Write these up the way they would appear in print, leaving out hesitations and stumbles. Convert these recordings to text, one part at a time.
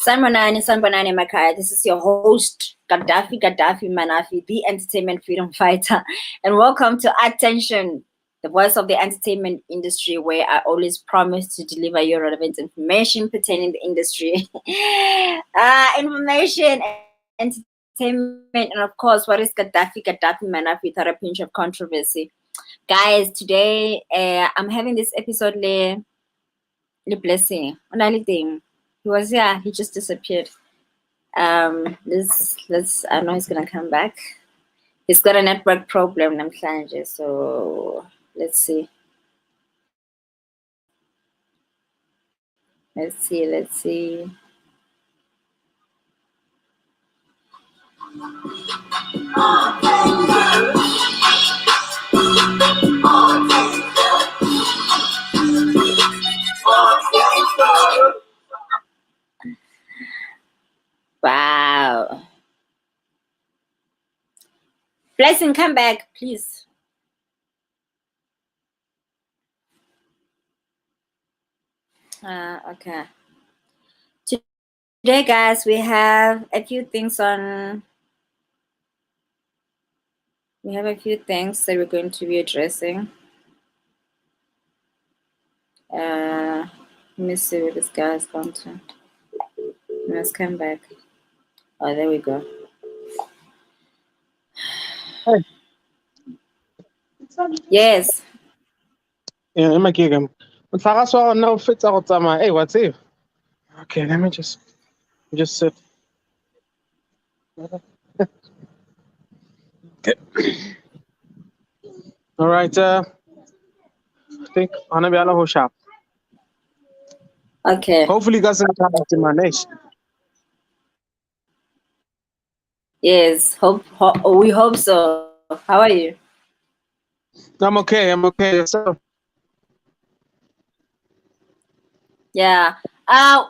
Sanbonani Makaya. This is your host, Gaddafi Manafi, the entertainment freedom fighter. And welcome to Attention, the voice of the entertainment industry, where I always promise to deliver you relevant information pertaining to the industry. Information, entertainment, and of course, what is Gaddafi Manafi without a pinch of controversy. Guys, today I'm having this episode, Le Blessing. He was here, he just disappeared. Let's I know he's gonna come back. He's got a network problem, namhlanje, so let's see. Let's see. Wow. Blessing, come back, please. Okay. Today, guys, we have a few things on. We have a few things that we're going to be addressing. Let me see where this guy has gone to. Let's come back. Oh, there we go. Hey. Yes. Yeah, I'm okay. No fits out of my. Hey, what's it? Okay, let me just sit. Okay. All right. I think I'm gonna be a whole shop. Okay. Hopefully, you guys can come to my nation. Yes. We hope so. How are you? I'm okay. So. Yeah.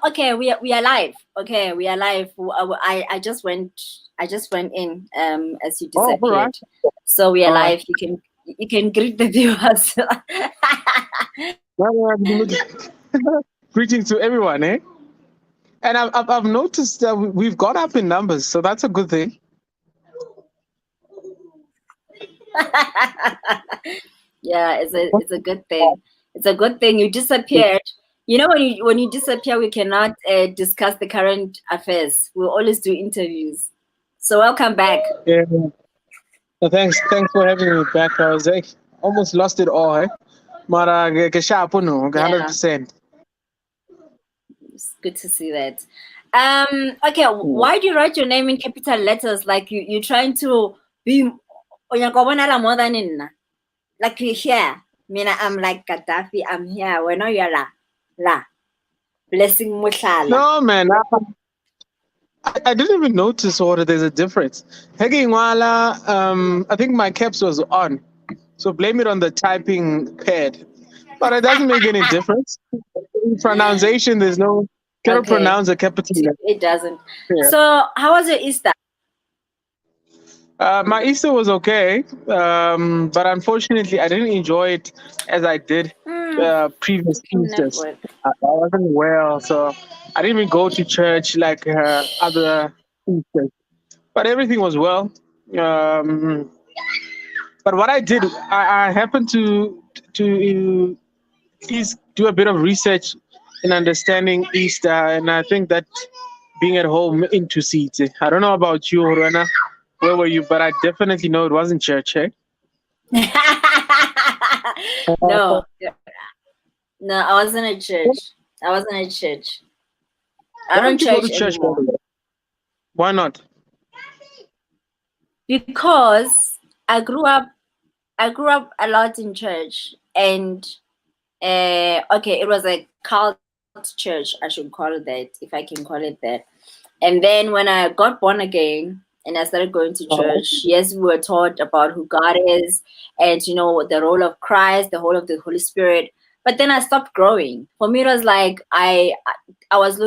Okay, we are live. Okay, we are live. I just went in as you disappeared. Oh, all right. So we are All live. right. You can greet the viewers. Greetings to everyone, eh? And I've noticed that we've gone up in numbers, so that's a good thing. Yeah, it's a good thing. It's a good thing. You disappeared. You know, when you disappear, we cannot discuss the current affairs. We'll always do interviews. So welcome back. Yeah. So thanks for having me back. I was almost lost it all, eh? Mara ke sharp no, 100%. It's good to see that. Okay, why do you write your name in capital letters? Like you're trying to be more than in, like you're here. I'm like Gaddafi, I'm here. When you're la. Blessing Mushala. No, man. I didn't even notice there's a difference. I think my caps was on. So blame it on the typing pad. But it doesn't make any difference. In pronunciation, there's no cannot pronounce a capital letter. It doesn't. Yeah. So how was your Easter? My Easter was okay, but unfortunately, I didn't enjoy it as I did previous Easters. I wasn't well, so I didn't even go to church like other Easters. But everything was well. But what I did, I happened to please do a bit of research in understanding Easter, and I think that being at home into seats. I don't know about you, Rana. Where were you? But I definitely know it wasn't church, eh? No, I wasn't at church. I don't go to church anymore. Why not? Because I grew up a lot in church, and okay, it was a cult church, I should call it that, if I can call it that. And then when I got born again, and I started going to All church. Yes, we were taught about who God is and the role of Christ, the whole of the Holy Spirit. But then I stopped growing. For me, it was like I was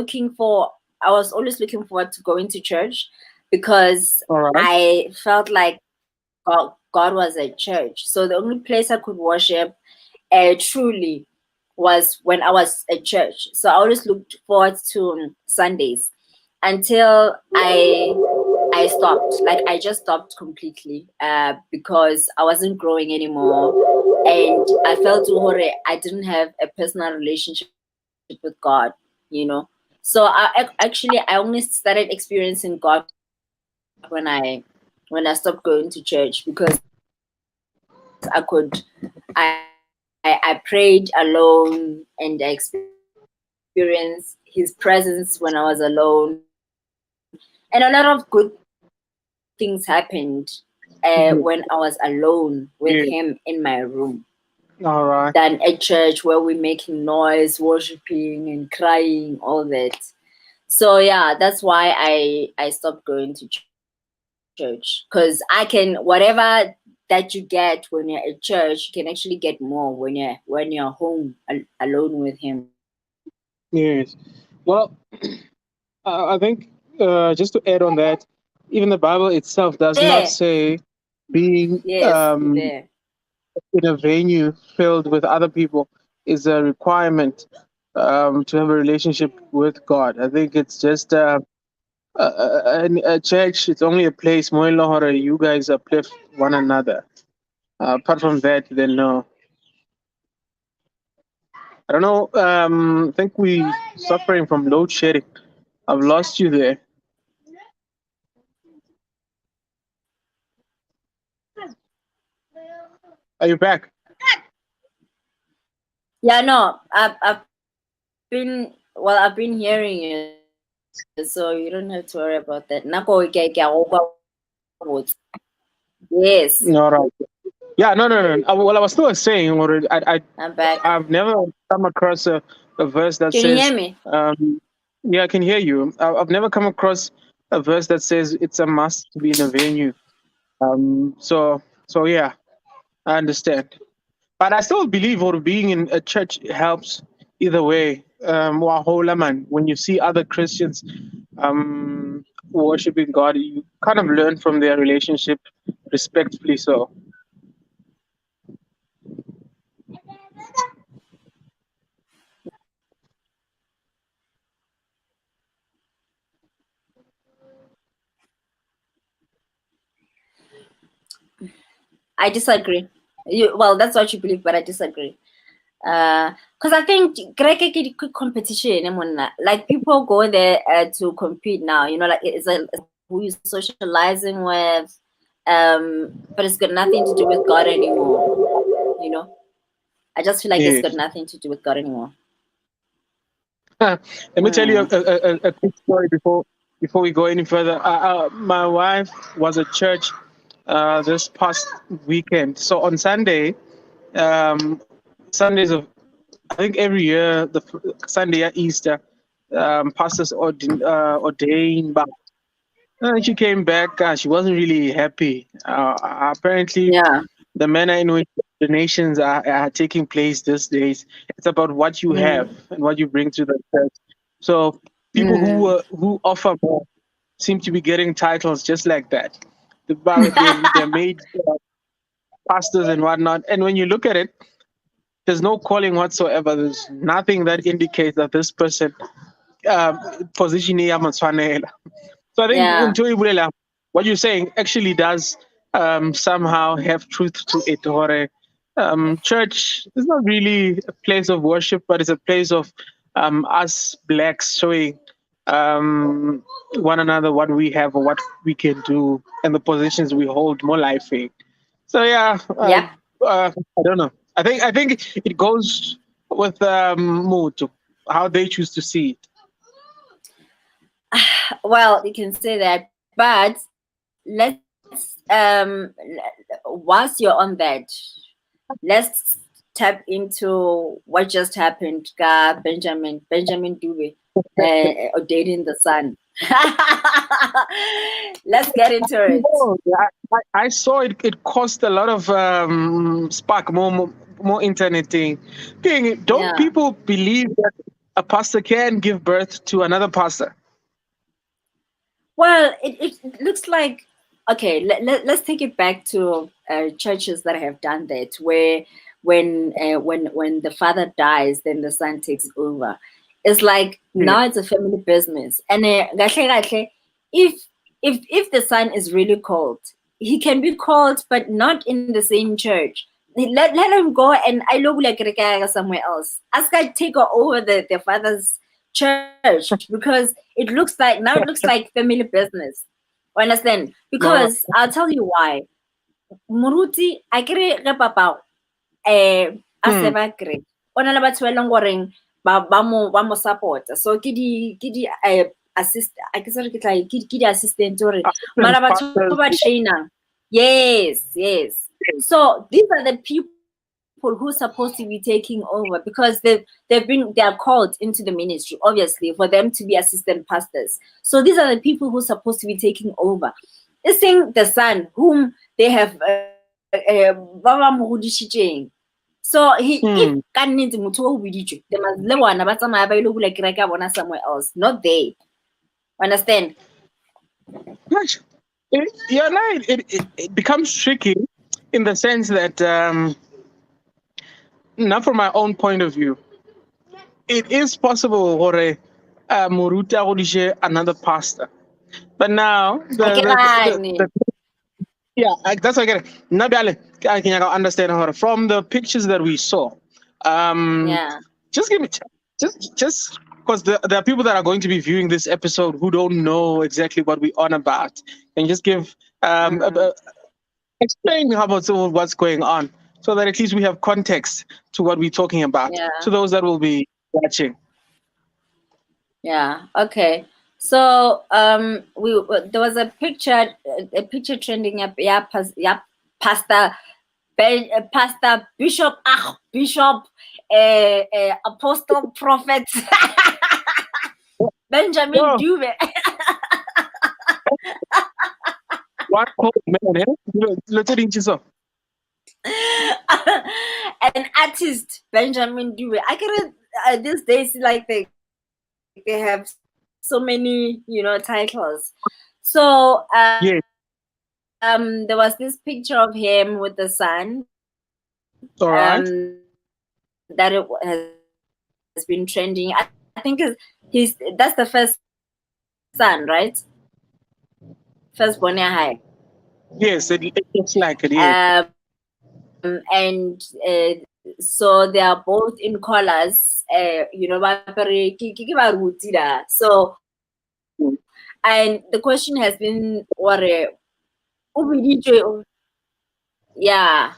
I was always looking forward to going to church because right. I felt like God was at church. So the only place I could worship truly was when I was at church. So I always looked forward to Sundays until I stopped. Like I just stopped completely because I wasn't growing anymore, and I felt I didn't have a personal relationship with God. You know, so actually I only started experiencing God when I stopped going to church because I prayed alone and I experienced His presence when I was alone, and a lot of good things happened when I was alone with Him in my Yeah. room All than right. at church where we're making noise, worshiping, and crying, all that. So yeah, that's why I stopped going to church because I can whatever that you get when you're at church, you can actually get more when you're home alone with Him. Yes. Well, I think just to add on that, even the Bible itself does not There, say being yes, you there. in a venue filled with other people is a requirement to have a relationship with God. I think it's just a church. It's only a place more you guys uplift one another. Apart from that, then no. I don't know. I think we suffering from load shedding. I've lost you there. Are you back? Yeah, no, I've been hearing you, so you don't have to worry about that. Nako ke a go kwa botse. Yes, No, right. Yeah, no. Well, I was still saying, or I'm back. I've never come across a verse that Can you says, hear me? yeah, I can hear you. I've never come across a verse that says it's a must to be in a venue. So yeah, I understand. But I still believe or being in a church helps either way. Wahola man, when you see other Christians worshiping God, you kind of learn from their relationship respectfully. So I disagree. Well, that's what you believe, but I disagree. Because I think Greke ke competition, like people go there to compete now. Like it's who you're socializing with, but it's got nothing to do with God anymore. I just feel like it's got yes. nothing to do with God anymore. Let me tell you Mm. a quick story before we go any further. My wife was at church this past weekend. So on Sunday, Sundays of I think every year the Sunday at Easter, pastors ordain. But she came back. She wasn't really happy. Apparently, Yeah. the manner in which the nations are taking place these days, it's about what you have Mm. and what you bring to the church. So people Mm. who offer more seem to be getting titles just like that. They're made pastors and whatnot. And when you look at it, there's no calling whatsoever. There's nothing that indicates that this person uh, position ya matshwanela. So I think Yeah. what you're saying actually does somehow have truth to it. Or church is not really a place of worship, but it's a place of us blacks showing one another what we have or what we can do and the positions we hold more life in. So yeah, Yep. I don't know. I think it goes with mood, how they choose to see it. Well, you can say that, but let's whilst you're on that, let's tap into what just happened. Benjamin Dube, dating the sun. Let's get into it. Oh, yeah, I saw it. It cost a lot of spark, more internet thing. Don't Yeah. people believe that a pastor can give birth to another pastor? Well, it looks like, okay, let's take it back to churches that have done that, where when the father dies, then the son takes over. It's like Yeah. now it's a family business, and if if the son is really called, he can be called, but not in the same church. Let him go and I look like somewhere else. Ask I take over the father's church, because it looks like family business. Understand? No. Because I'll tell you why. Muruti, I kere ge papa a se Hmm. ba kere. Ona le batho ba e leng goreng ba mo support. So ke di assist I ke sorry ke tla ke di assistant or Assistant mara batho pastors. ba trainer. Yes, yes. So these are the people who are supposed to be taking over, because they are called into the ministry, obviously, for them to be assistant pastors. So these are the people who are supposed to be taking over. It's saying the son whom they have ba ba mo godishitseng. So if Hmm. ka nnete motho o boditswe, they must le bona ba tsamaya ba ile bula kereke ya bona somewhere else, not there. Understand? Gosh, you're right. It becomes tricky in the sense that, not from my own point of view, it is possible for a Muruta Odishe another pastor. But now Ha ke the gane. yeah, that's what I get. Nabiale, I can understand her from the pictures that we saw. Um, Yeah. just give me just because there are people that are going to be viewing this episode who don't know exactly what we're on about, and just give Mm, explain how about what's going on, so that at least we have context to what we're talking about yeah. to those that will be watching. Yeah. Okay. So we there was a picture trending up. Yeah, Pastor Pastor Bishop Bishop Apostle Prophet Benjamin Oh, Dube. one cold man, eh? Let's so. An artist Benjamin Dube. I can these days like they have so many titles. So Yeah, there was this picture of him with the son all right. that it has been trending. I think that's the first son, right? First born high. Yes, it looks like it is. And so they are both in collars. Ba apere ke baruti da. So and the question has been yeah,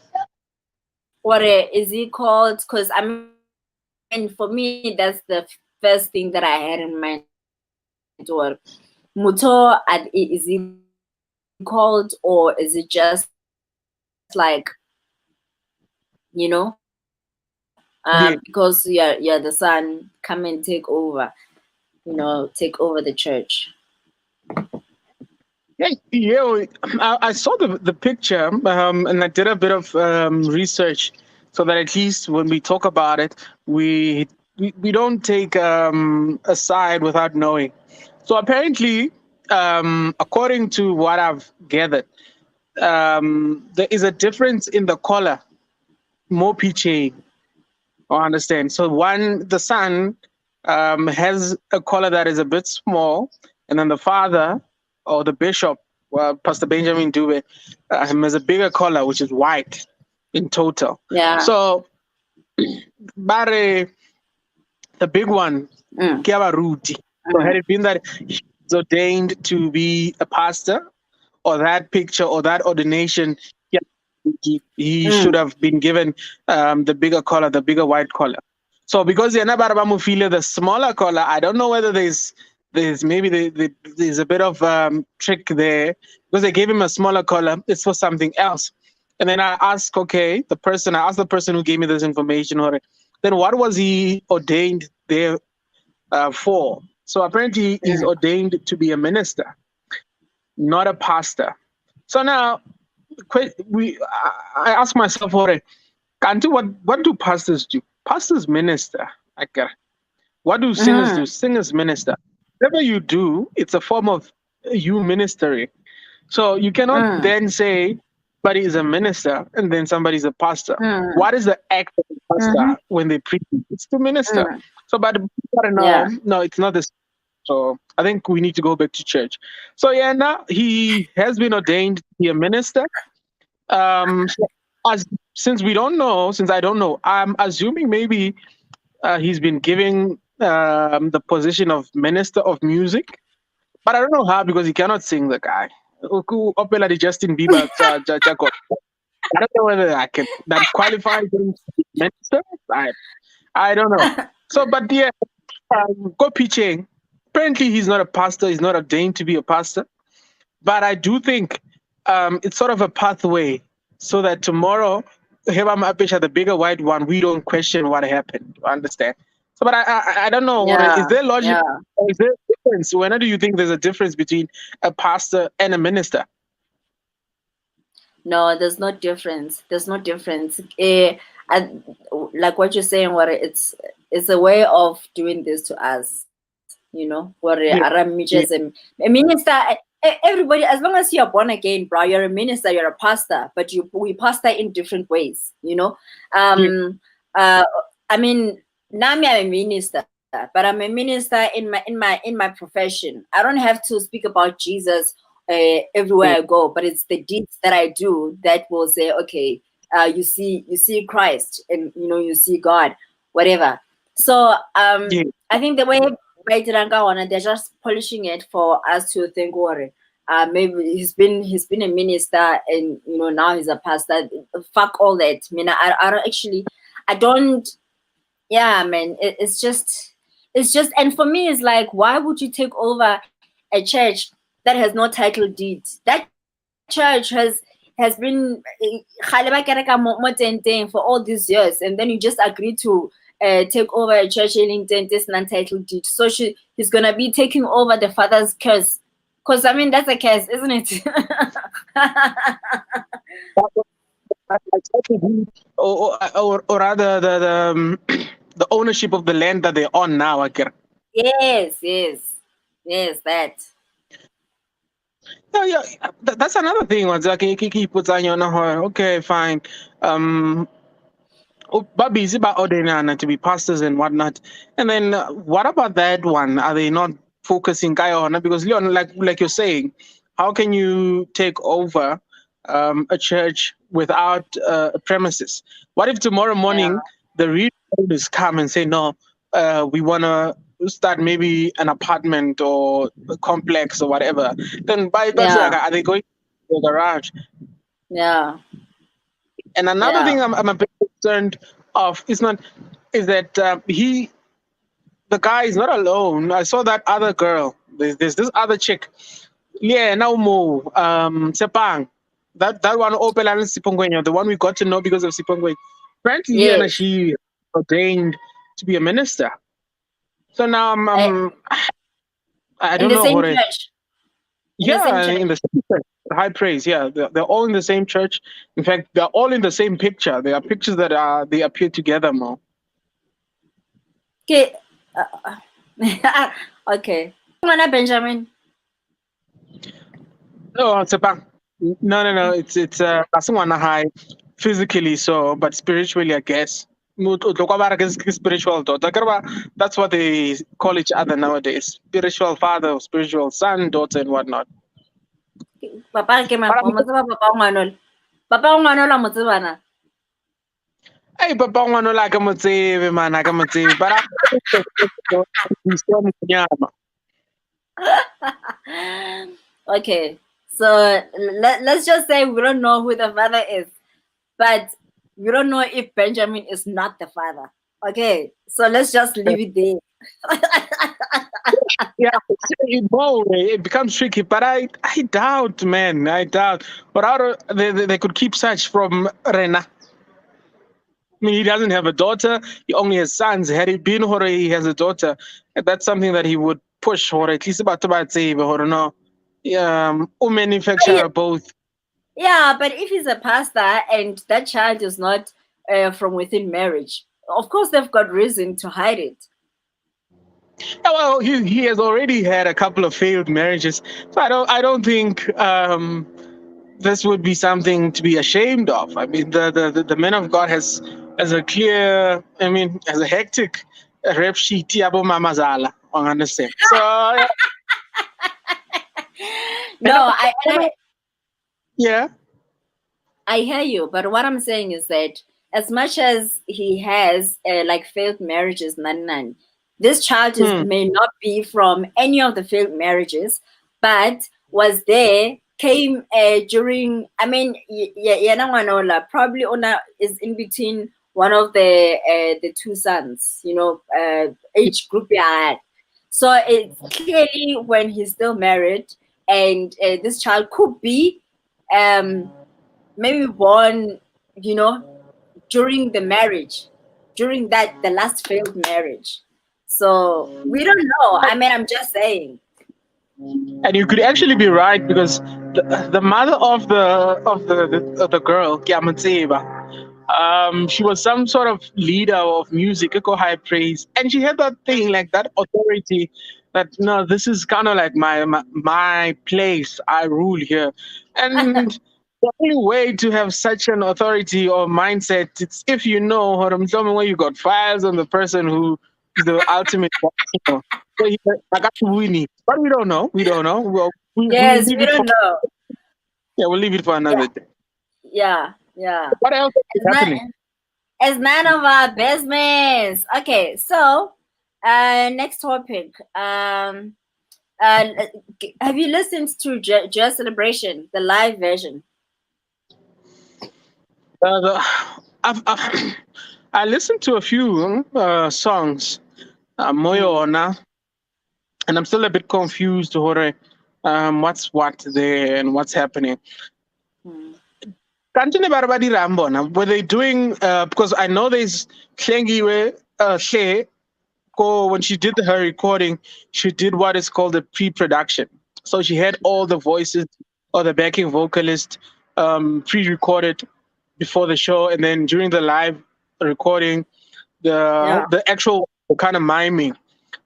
what is he called? Because I mean, for me, that's the first thing that I had in mind. Or Muto, is he called, or is it just like, because you're Yeah. the son, come and take over the church. Yeah, yeah. I saw the picture, and I did a bit of research, so that at least when we talk about it, we don't take a side without knowing. So apparently, according to what I've gathered, there is a difference in the color, more peachy. I understand. So the son has a collar that is a bit small, and then the father or the bishop, well, Pastor Benjamin Dube, has a bigger collar, which is white in total. Yeah. So, Bare, the big one, Mm, Kiaba Ruti. So, mm, had it been that he's ordained to be a pastor, or that picture or that ordination, yeah, he should mm. have been given the bigger collar, the bigger white collar. So because the Anabarabamufile, the smaller collar, I don't know whether there's maybe there's a bit of trick there, because they gave him a smaller collar. It's for something else. And then I asked, I asked the person who gave me this information, or then what was he ordained there for? So apparently he's ordained to be a minister, not a pastor. So now I ask myself, what do pastors do? Pastors minister. What do singers do? Singers minister. Whatever you do, it's a form of you ministering. So you cannot then say somebody is a minister and then somebody is a pastor. What is the act of a pastor when they preach? It's to minister. So, but no, it's not this. So I think we need to go back to church. So yeah, now he has been ordained to be a minister. So since I don't know, I'm assuming maybe he's been giving the position of minister of music, but I don't know how because he cannot sing. The guy, Opera the Justin Bieber, I don't know whether that qualifies him to be minister. I don't know. So, but yeah, go pitching. Apparently, he's not a pastor. He's not ordained to be a pastor. But I do think it's sort of a pathway so that tomorrow, Hebam Apisha, the bigger white one, we don't question what happened. Understand? So, but I don't know. Is there logic? Or is there a difference? When do you think there's a difference between a pastor and a minister? No, there's no difference. There's no difference. Like what you're saying, where it's a way of doing this to us. You know, where a minister. Everybody, as long as you're born again, bro, you're a minister, you're a pastor, but we pastor in different ways. You know, I mean, now I'm a minister, but I'm a minister in my profession. I don't have to speak about Jesus everywhere I go, but it's the deeds that I do that will say, okay, you see Christ, and you see God, whatever. So I think the way they're just polishing it for us to think, maybe he's been a minister and now he's a pastor. Fuck all that. I mean, I don't. Yeah, man. It's just, and for me, it's like, why would you take over a church that has no title deed? That church has been for all these years, and then you just agree to take over a church in this non-title deed. So he's gonna be taking over the father's curse, because I mean that's a curse, isn't it? or rather the ownership of the land that they're on now. Yes, that. Yeah, that's another thing. Okay, fine. But is about ordinary to be pastors and whatnot. And then what about that one? Are they not focusing on? Because Leon, like you're saying, how can you take over a church without a premises? What if tomorrow morning the real owners come and say, no, we want to start maybe an apartment or a complex or whatever? Then are they going to the garage? Yeah. And another thing I'm a bit concerned of is that the guy is not alone. I saw that other girl. There's this other chick. Yeah, now more Sepang. That one Opel and Sipongwenyo, the one we got to know because of Sipongwenyo. Apparently, she ordained to be a minister. So now I don't know what it. Yeah, in the same church. High praise. Yeah, they're all in the same church. In fact, they're all in the same picture. There are pictures that they appear together more. Okay. Okay. Benjamin. No, it's a no. It's high physically, so but spiritually, I guess. Spiritual daughter. That's what they call each other nowadays. Spiritual father, spiritual son, daughter, and whatnot. Papa ngwanolo mo tsebana. Hey, papa ngwanolo ka mo tsebe man, ka mo tsebe. But okay, so let's just say we don't know who the father is, but we don't know if Benjamin is not the father. Okay, so let's just leave it there. Yeah, it becomes tricky, but I doubt, man. I doubt. But they could keep such from Rena. I mean, he doesn't have a daughter. He only has sons. Had it been Hore, he has a daughter. And that's something that he would push or at least about say or no Yeah, manufacture both. yeah, but if he's a pastor and that child is not from within marriage, of course they've got reason to hide it. Yeah, well, he has already had a couple of failed marriages, so I don't think this would be something to be ashamed of. I mean, the man of God has a clear, I mean, has a hectic rep sheet. Yabo mamazala, I understand. So No, and yeah. I hear you, but what I'm saying is that as much as he has like failed marriages, nan, this child Hmm. may not be from any of the failed marriages, but was there, came during. I mean, probably Ona is in between one of the two sons, age group he had. So it's clearly when he's still married, and this child could be um maybe born, you know, during the marriage, during the last failed marriage. So we don't know. I mean, I'm just saying. And you could actually be right because the mother of the girl, Kiamatseba, she was some sort of leader of music, eco high praise, and she had that thing like that authority that no, this is kind of like my place. I rule here, and the only way to have such an authority or mindset, it's if you know, or tell me where you got files on the person who is the ultimate. So I got Winnie, but we don't know. We don't know. Well, we'll Yes, leave we it for, don't know. yeah. We'll leave it for Yeah, another day. yeah, yeah. What else is It's not. happening? It's none of our business. Okay, so next topic. Uh, have you listened to Just Celebration, the live version? The, I listened to a few songs, Mm, Moyo Ona, and I'm still a bit confused. Hore, what's what there and what's happening? mm, Kantine Barbadi Rambona, were they doing? Because I know there's Klengi She, when she did her recording, she did what is called a pre-production. So she had all the voices or the backing vocalist pre-recorded before the show, and then during the live recording, yeah. the actual kind of miming,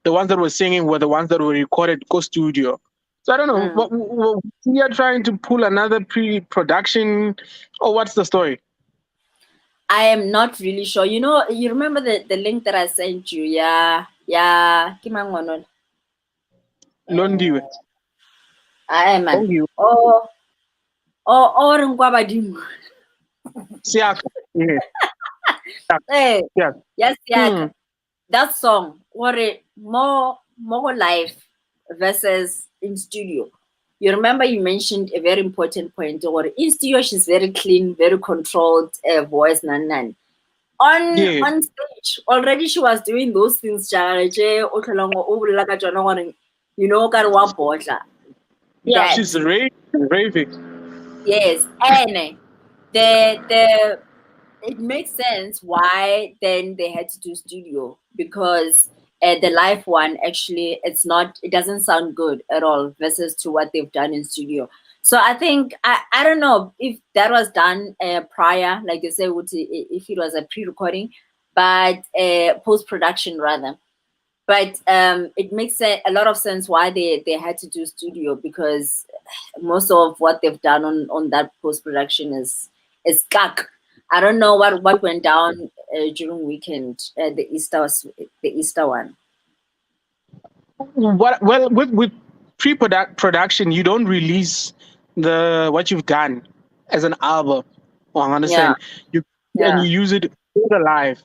the ones that were singing were the ones that were recorded go studio. So I don't know. Mm. We are trying to pull another pre-production, or what's the story? I am not really sure. You remember the link that I sent you? Yeah, yeah. Kimangono. Londiwe. I man. Oh, you. Oh, oh, Ngwabadimu. Siaka. Yeah. Hey, Yeah. yes, Hmm. yeah. That song, what it more live versus in studio. You remember you mentioned a very important point. Or in studio, she's very clean, very controlled voice, nan. Yeah. On stage, already she was doing those things. Ka re wa botla. Yeah, That she's raving. yes, and the it makes sense why then they had to do studio because the live one actually it doesn't sound good at all versus to what they've done in studio. So I think I don't know if that was done prior, like they say, if it was a pre-recording, but post production rather. But it makes a lot of sense why they had to do studio because most of what they've done on that post production is gag. I don't know what went down during weekend. The Easter one. What? Well, with pre-production, you don't release the what you've done as an album. Well, I Yeah, understand you, and yeah, you use it live.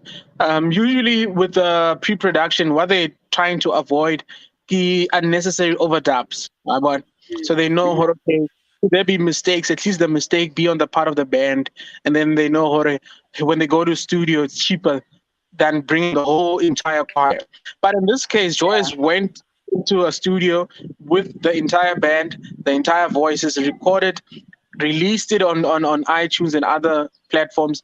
Usually with the pre-production, what they're trying to avoid the unnecessary overdubs. But so they know how to play. If there be mistakes, at least the mistake be on the part of the band, and then they know how to. When they go to studio, it's cheaper than bringing the whole entire choir. But in this case, yeah, Joyce went into a studio with the entire band, the entire voices, recorded, released it on iTunes and other platforms,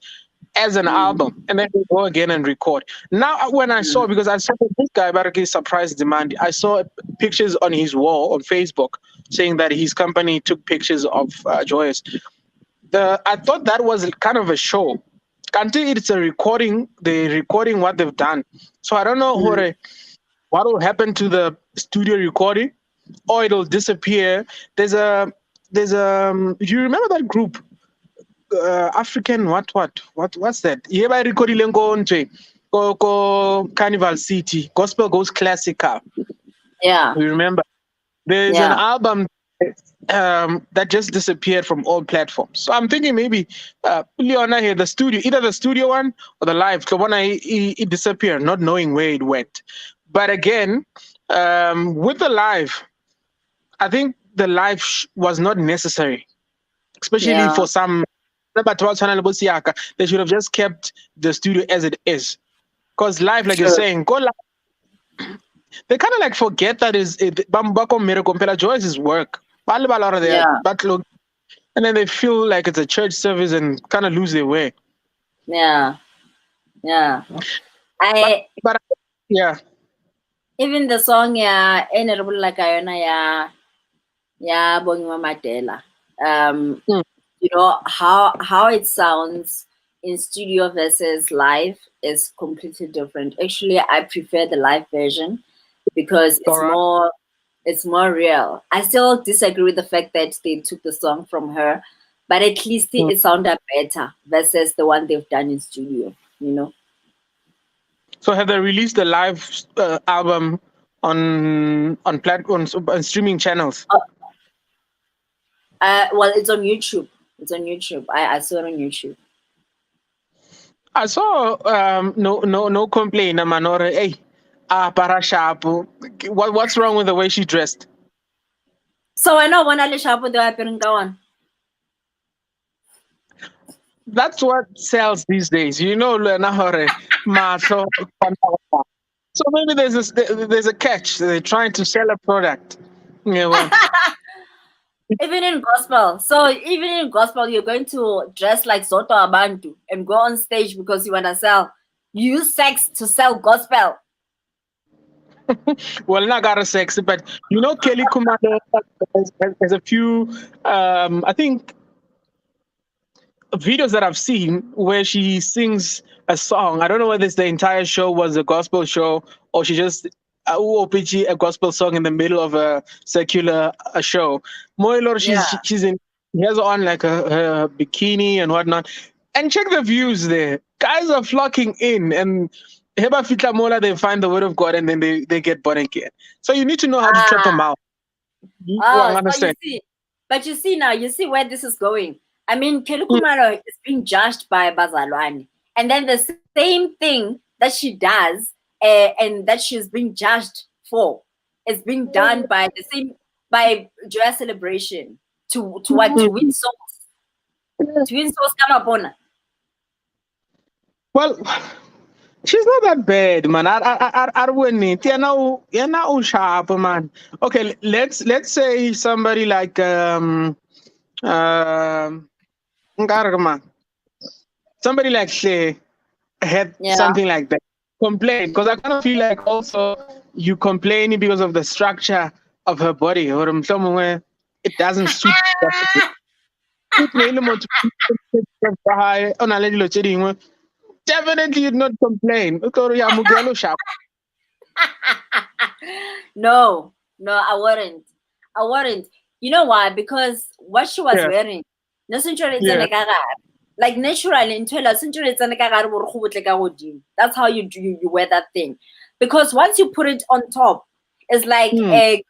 as an album, and then they go again and record. Now, when I saw, because I saw this guy, Baraki Surprise Demand, I saw pictures on his wall on Facebook saying that his company took pictures of Joyous. I thought that was kind of a show. Until it's a recording, they're recording what they've done. So I don't know what will happen to the studio recording, or it'll disappear. There's a do you remember that group? African what's that? Yeah, by recording go Carnival City, Gospel Goes Classical. Yeah. We remember there's an album that just disappeared from all platforms. So I'm thinking maybe Leona here, the studio, either the studio one or the live, the one it disappeared, not knowing where it went. But again, with the live, I think the live was not necessary, especially for some. They should have just kept the studio as it is. Because live, like you're saying, go live. They kind of like forget that Joyce is work. And then they feel like it's a church service and kind of lose their way. Yeah. Yeah. But yeah. Even the song Honorable Lakayona Bongima Matela. You know how it sounds in studio versus live is completely different. Actually, I prefer the live version because it's more real. I still disagree with the fact that they took the song from her, but at least it sounded better versus the one they've done in studio, you know. So have they released the live album on platforms, on streaming channels? Well, it's on YouTube. It's on YouTube. I saw it on YouTube. I saw no complaint, Manore. Hey, Parashapu. What's wrong with the way she dressed? So I know when I shapu the appearing go on. That's what sells these days, you know. So maybe there's a catch. They're trying to sell a product. Even in gospel. So even in gospel, you're going to dress like Soto Abantu and go on stage because you want to use sex to sell gospel. Well, not got a sex, but you know, Kelly Kumalo has a few, I think, videos that I've seen where she sings a song. I don't know whether the entire show was a gospel show or she just a gospel song in the middle of a secular show. Moilor, she's in. He has on like a bikini and whatnot. And check the views there. Guys are flocking in, and Heba Fitla Mola, they find the word of God and then they get born again. So you need to know how to trap them out. Understand. But you see now, you see where this is going. I mean, Kelly Kumalo is being judged by Bazalwane. And then the same thing that she does and that she's being judged for is being done by Joy Celebration to win souls. To win souls come upon her. Well, she's not that bad, man. I wouldn't it. You're not sharp, man. Okay, let's say somebody like somebody like Shay had something like that. Complain, because I kind of feel like also you complaining because of the structure of her body or somewhere it doesn't suit. Definitely you'd not complain. No, I wouldn't. You know why? Because what she was wearing, like naturally, that's how you wear that thing. Because once you put it on top, it's like a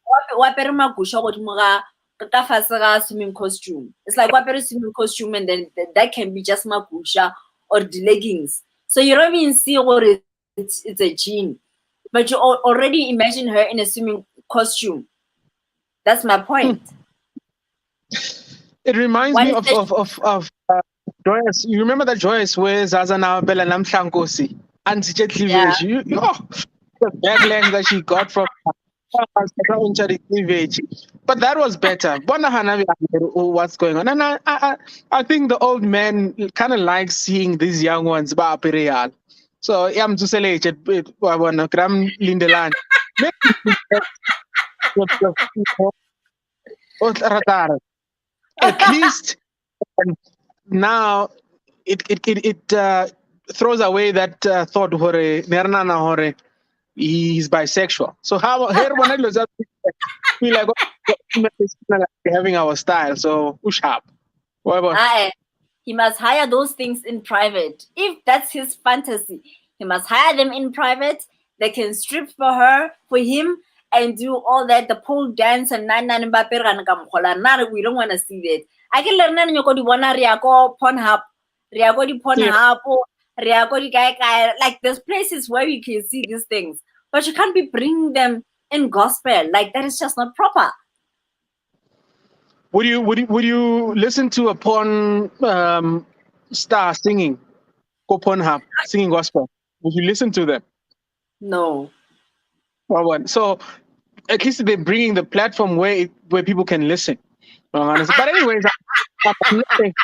swimming costume. It's like a swimming costume, and then that can be just magusha or the leggings. So you don't even see what it's a jean, but you already imagine her in a swimming costume. That's my point. It reminds me of Joyous. You remember that Joyous wears Azana Bella Namshankosi anti-jet cleavage? The backlash that she got from But that was better. Bona hana what's going on, and I think the old man kind of likes seeing these young ones ba real. So I'm to select it. Wana gram lindelan. At least now it throws away that thought hore nernana hore he's bisexual. So how here one feel like having our style. So push up. Whatever. He must hire those things in private. If that's his fantasy, he must hire them in private. They can strip for her, for him, and do all that, the pole dance and we don't want to see that. I can learn Pornhub, like there's places where you can see these things, but you can't be bringing them in gospel. Like that is just not proper. Would you listen to a porn star singing, go Pornhub singing gospel? Would you listen to them? No. Well, so at least they're bringing the platform where people can listen. But anyways, I personally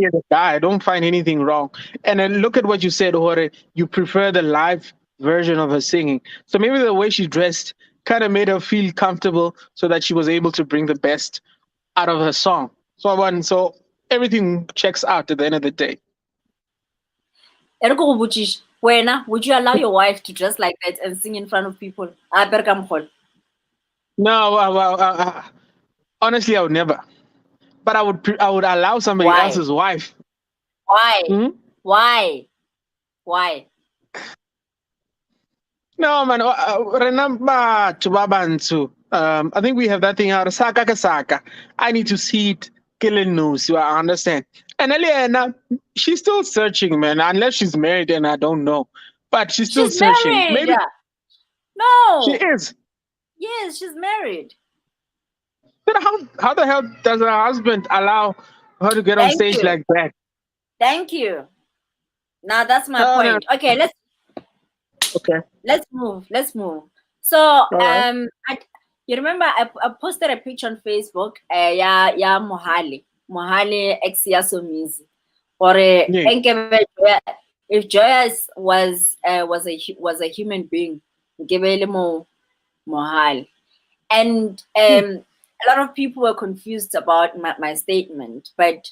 as a guy, I don't find anything wrong. And then look at what you said, Hore. You prefer the live version of her singing. So maybe the way she dressed kind of made her feel comfortable so that she was able to bring the best out of her song. So everything checks out at the end of the day. Would you allow your wife to dress like that and sing in front of people? No, honestly, I would never. But I would allow somebody else's wife. Why? Hmm? Why? No, man. Remember to I think we have that thing out. Saka. I need to see it. Killing news. You understand? And Eliana, she's still searching, man. Unless she's married, and I don't know. But she's still searching. Married. Maybe. No. She is. Yes, she's married. But how the hell does her husband allow her to get on stage like that? Thank you. Now that's my point. No. Okay, let's move. So you remember I posted a picture on Facebook ya Mohale ex ya Somizi. Or if Joyce was a human being, Mohale. And a lot of people were confused about my statement. But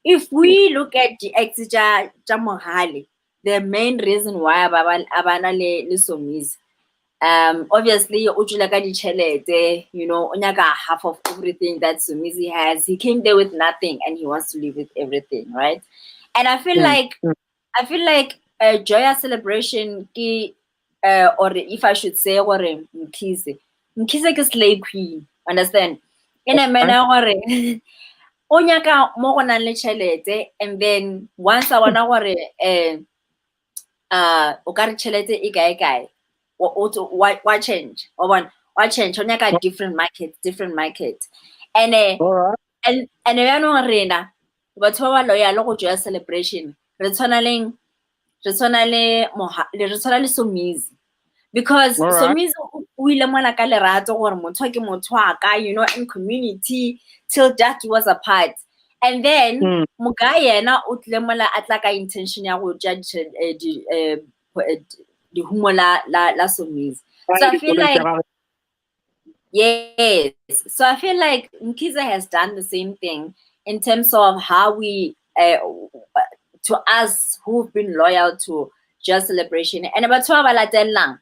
if we look at the exija Mohale, the main reason why abana le Somizi, obviously Onyaka half of everything that Somizi has. He came there with nothing and he wants to live with everything, right? And I feel like a joyous celebration or if I should say Mkhize is slave queen, understand? In a manner where Onyaka mo gona le tšhelete, and then once I wanna gore o ka re tšhelete e kae why change onyaka different market and yaanong rena batho ba ba loyal go joya celebration re tshwana le Somizi, because Somizi o ile mona ka lerato gore motho ke motho wa ka, in community till death was apart. And then Mugai yena o tle mola a tla ka intention ya go judge the humo la Somizi. So I feel like yes. So I feel like Mkhize has done the same thing in terms of how we to us who've been loyal to just celebration. And about 12 lang.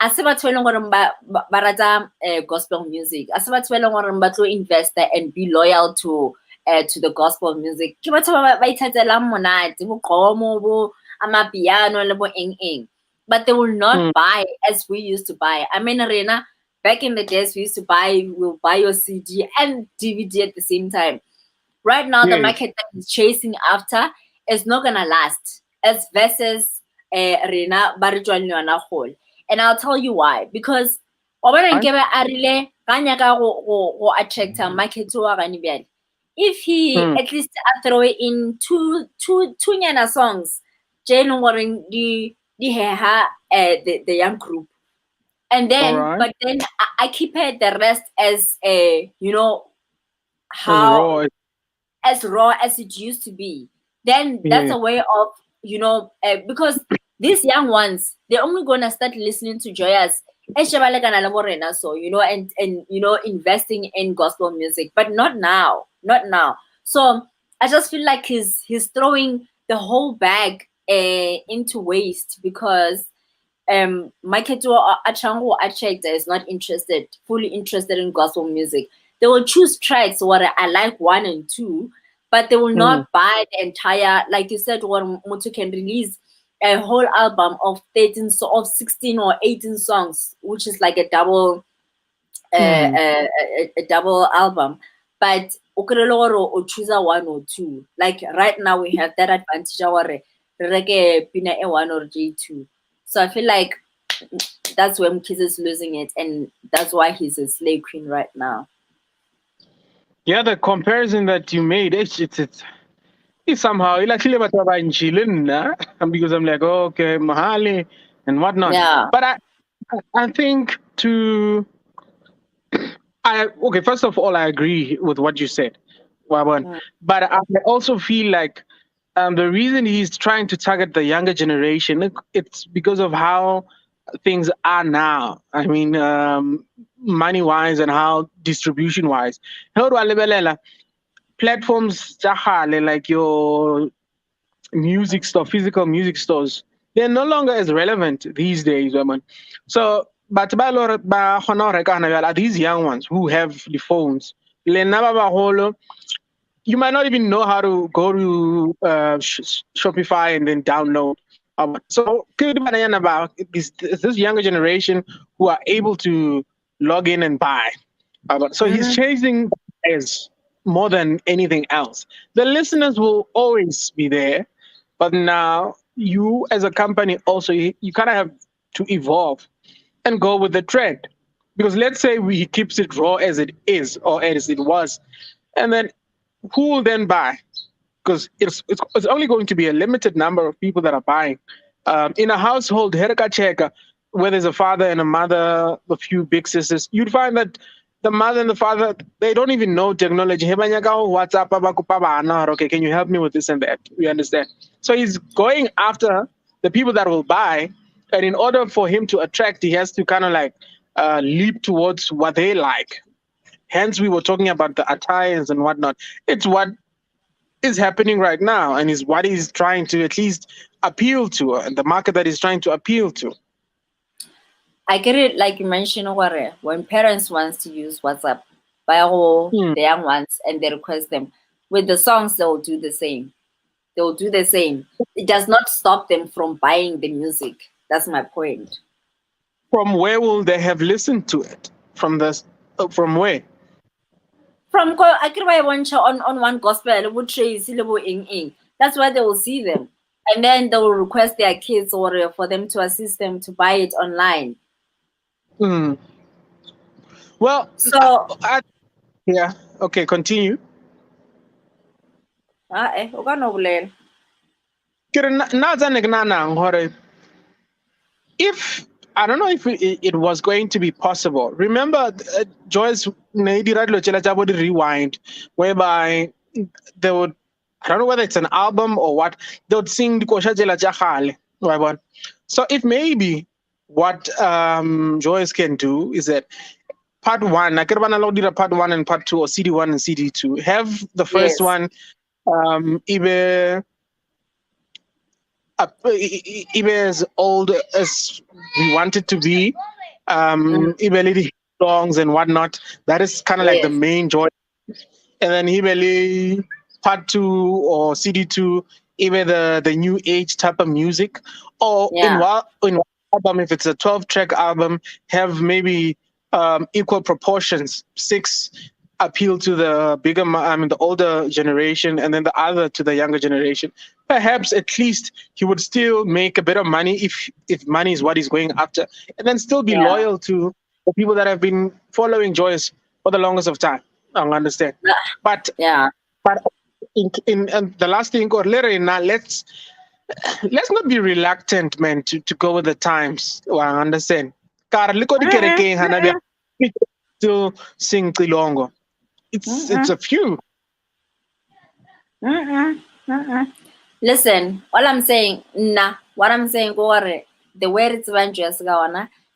Asiba twelong gore ba rata gospel music. Asiba twelong gore ba tlo invest and be loyal to the gospel music. Ke batho ba ithatela monate bo qomo bo amapiano le bo eng. But they will not buy as we used to buy. I mean, Rena, back in the days we used to we'll buy your CD and DVD at the same time. Right now, the market that is chasing after is not gonna last as versus Rena Barijwana Hall. And I'll tell you why. Because if he at least throw in two songs, the the young group. And All then, right. but then I keep it the rest as As how raw. as raw as it used to be. Then that's Yeah. a way of because these young ones, they're only gonna start listening to Joyous and Shabalekana le Morena, so and investing in gospel music, but not now, not now. So I just feel like he's throwing the whole bag into waste because Maketo Achango Acheta is not fully interested in gospel music. They will choose tracks what I like one and two, but they will Mm. not buy the entire, like you said, when Moto can release a whole album of 16 or 18 songs, which is like a double Mm. a double album. But Okreloro or choose a one or two. Like right now we have that advantage our reggae pina a one or J2. So I feel like that's when Kiss is losing it, and that's why he's a slave queen right now. Yeah, the comparison that you made, it's somehow it's actually about in chilling, because I'm like, oh, okay, Mahali and whatnot. Yeah. But I think okay, first of all, I agree with what you said, Waban. Mm. But I also feel like the reason he's trying to target the younger generation, it's because of how things are now. I mean, money wise and how distribution wise. Platforms, like your music store, physical music stores, they're no longer as relevant these days, women. So, but are these young ones who have the phones. Le naba ba holo, you might not even know how to go to Shopify and then download. So, about this younger generation who are able to log in and buy. So he's Mm. chasing buyers more than anything else. The listeners will always be there, but now you as a company also you kind of have to evolve and go with the trend. Because let's say he keeps it raw as it is or as it was, and then who will then buy? Because it's only going to be a limited number of people that are buying. In a household, Herka Cheka, where there's a father and a mother, a few big sisters, you'd find that the mother and the father, they don't even know technology. Hebanyaka, oh, WhatsApp, okay, can you help me with this and that? We understand. So he's going after the people that will buy. And in order for him to attract, he has to kind of like leap towards what they like. Hence, we were talking about the attires and whatnot. It's what is happening right now and is what he's trying to at least appeal to and the market that he's trying to appeal to. I get it, like you mentioned, when parents wants to use WhatsApp, by all Hmm. the young ones, and they request them with the songs, they will do the same. They will do the same. It does not stop them from buying the music. That's my point. From where will they have listened to it? From where? From I one show on one gospel, would Tracy ing. That's why they will see them. And then they will request their kids or for them to assist them to buy it online. Hmm. Well, So yeah. Okay, continue. o ka no bolela. If I don't know if it was going to be possible. Remember, Joyce rewind, whereby they would, I don't know whether it's an album or what, they would sing the Kosha Jela Jahale. Right? So if maybe what Joyce can do is that part one, I can part one and part two, or CD1 and CD2. Have the first Yes. one either even as old as we want it to be, Mm, even songs and whatnot. That is kind of like the yes. main joy. And then Hibeli part two or CD2, even the new age type of music, or Yeah. in one album, if it's a 12-track album, have maybe equal proportions. Six appeal to the the older generation, and then the other to the younger generation. Perhaps at least he would still make a bit of money if money is what he's going after, and then still be Yeah. loyal to the people that have been following Joyce for the longest of time. I understand. But Yeah. but in the last thing or later in now, let's let's not be reluctant, man, to go with the times. Well, I understand. Kara, liko di kerekeng hana bia to sing Tilongo. It's a few. Listen, all I'm saying, what I'm saying, the way it's evangelist,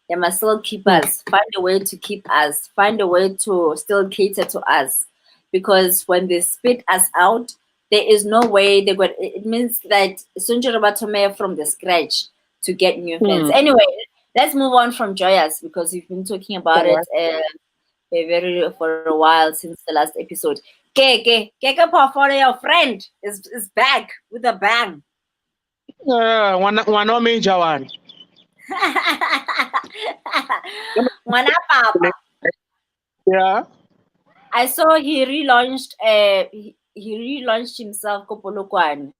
they must still keep us, find a way to keep us, find a way to still cater to us. Because when they spit us out, there is no way they got it means that Sunjirabatome from the scratch to get new fans. Anyway, let's move on from Joyous because we've been talking about it for a while since the last episode. Keke Phoofolo, your friend, is back with a bang. One major one. Mwana Papa. Yeah. I saw he relaunched himself Kopolokwane.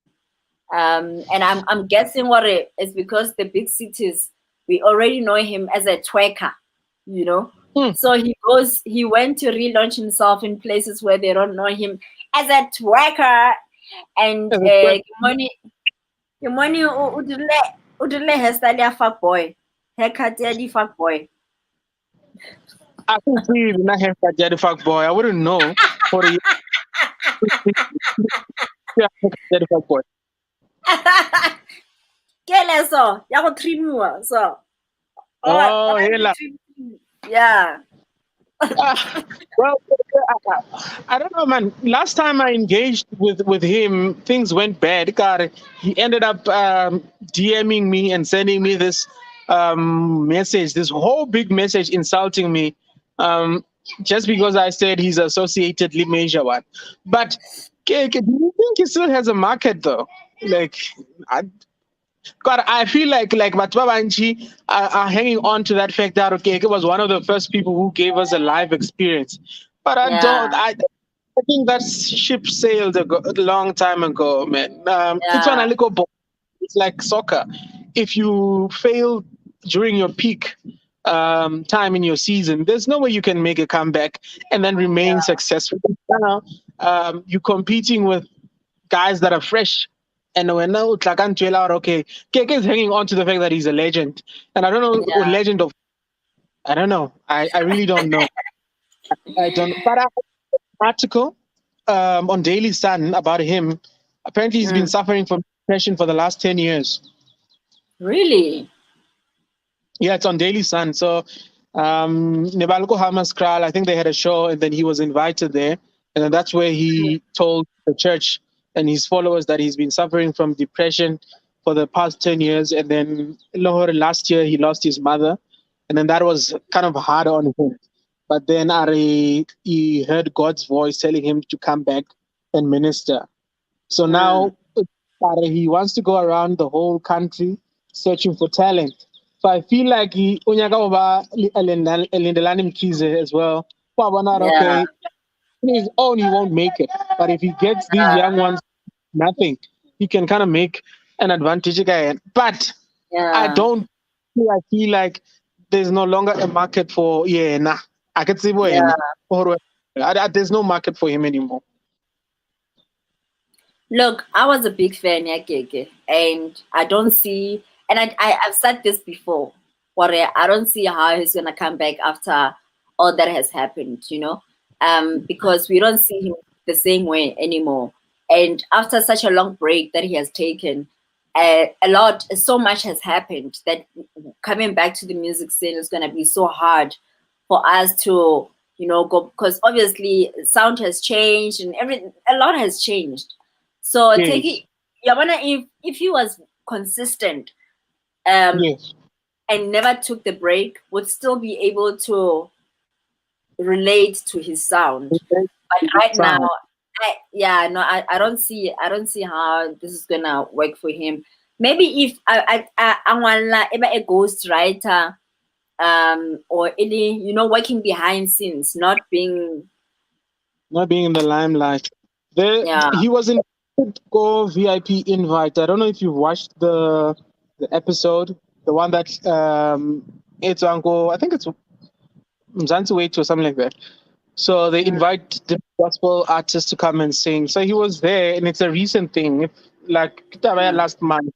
And I'm guessing what it is because the big cities we already know him as a twerker, you know. So he went to relaunch himself in places where they don't know him as a twerker, and the money udule hairstyle ya fuck boy, haircut ya di fuck boy. I can see the haircut ya di fuck boy. I wouldn't know for the fuck boy. Kele so ya go trimiwa so. Oh, yeah. Well, I don't know, man. Last time I engaged with him, things went bad. God, he ended up DMing me and sending me this message, this whole big message insulting me, just because I said he's associated Major one. But Keke, do you think he still has a market though? Like, God, I feel like Matuabanchi are hanging on to that fact that Keke was one of the first people who gave us a live experience. But I think that ship sailed a long time ago, man. It's like soccer. If you fail during your peak time in your season, there's no way you can make a comeback and then remain successful. You're competing with guys that are fresh. And when now okay, Keke is hanging on to the fact that he's a legend. And I don't know what legend of I don't know. I really don't know. I don't but I read an article on Daily Sun about him. Apparently he's been suffering from depression for the last 10 years. Really? Yeah, it's on Daily Sun. So Nebaluko Hamas Kral, I think they had a show and then he was invited there. And then that's where he told the church and his followers that he's been suffering from depression for the past 10 years. And then last year, he lost his mother. And then that was kind of hard on him. But then he heard God's voice telling him to come back and minister. So now he wants to go around the whole country searching for talent. So I feel like he as well. Okay. On his own, he won't make it. But if he gets these young ones, nothing, he can kind of make an advantage again. But I feel like there's no longer a market for I can see there's no market for him anymore. Look, I was a big fan of Keke, and I don't see, and I've said this before, I don't see how he's gonna come back after all that has happened, you know, because we don't see him the same way anymore. And after such a long break that he has taken, so much has happened that coming back to the music scene is gonna be so hard for us to, you know, go, because obviously sound has changed and a lot has changed. So take it, if he was consistent and never took the break, would still be able to relate to his sound. But right now, I don't see how this is gonna work for him. Maybe if I a ghostwriter, or any, you know, working behind scenes, not being in the limelight. He was in Go VIP invite. I don't know if you've watched the episode, the one that it's Uncle, I think it's Mzansi or something like that. So they invite the gospel artists to come and sing. So he was there, and it's a recent thing. Like last month,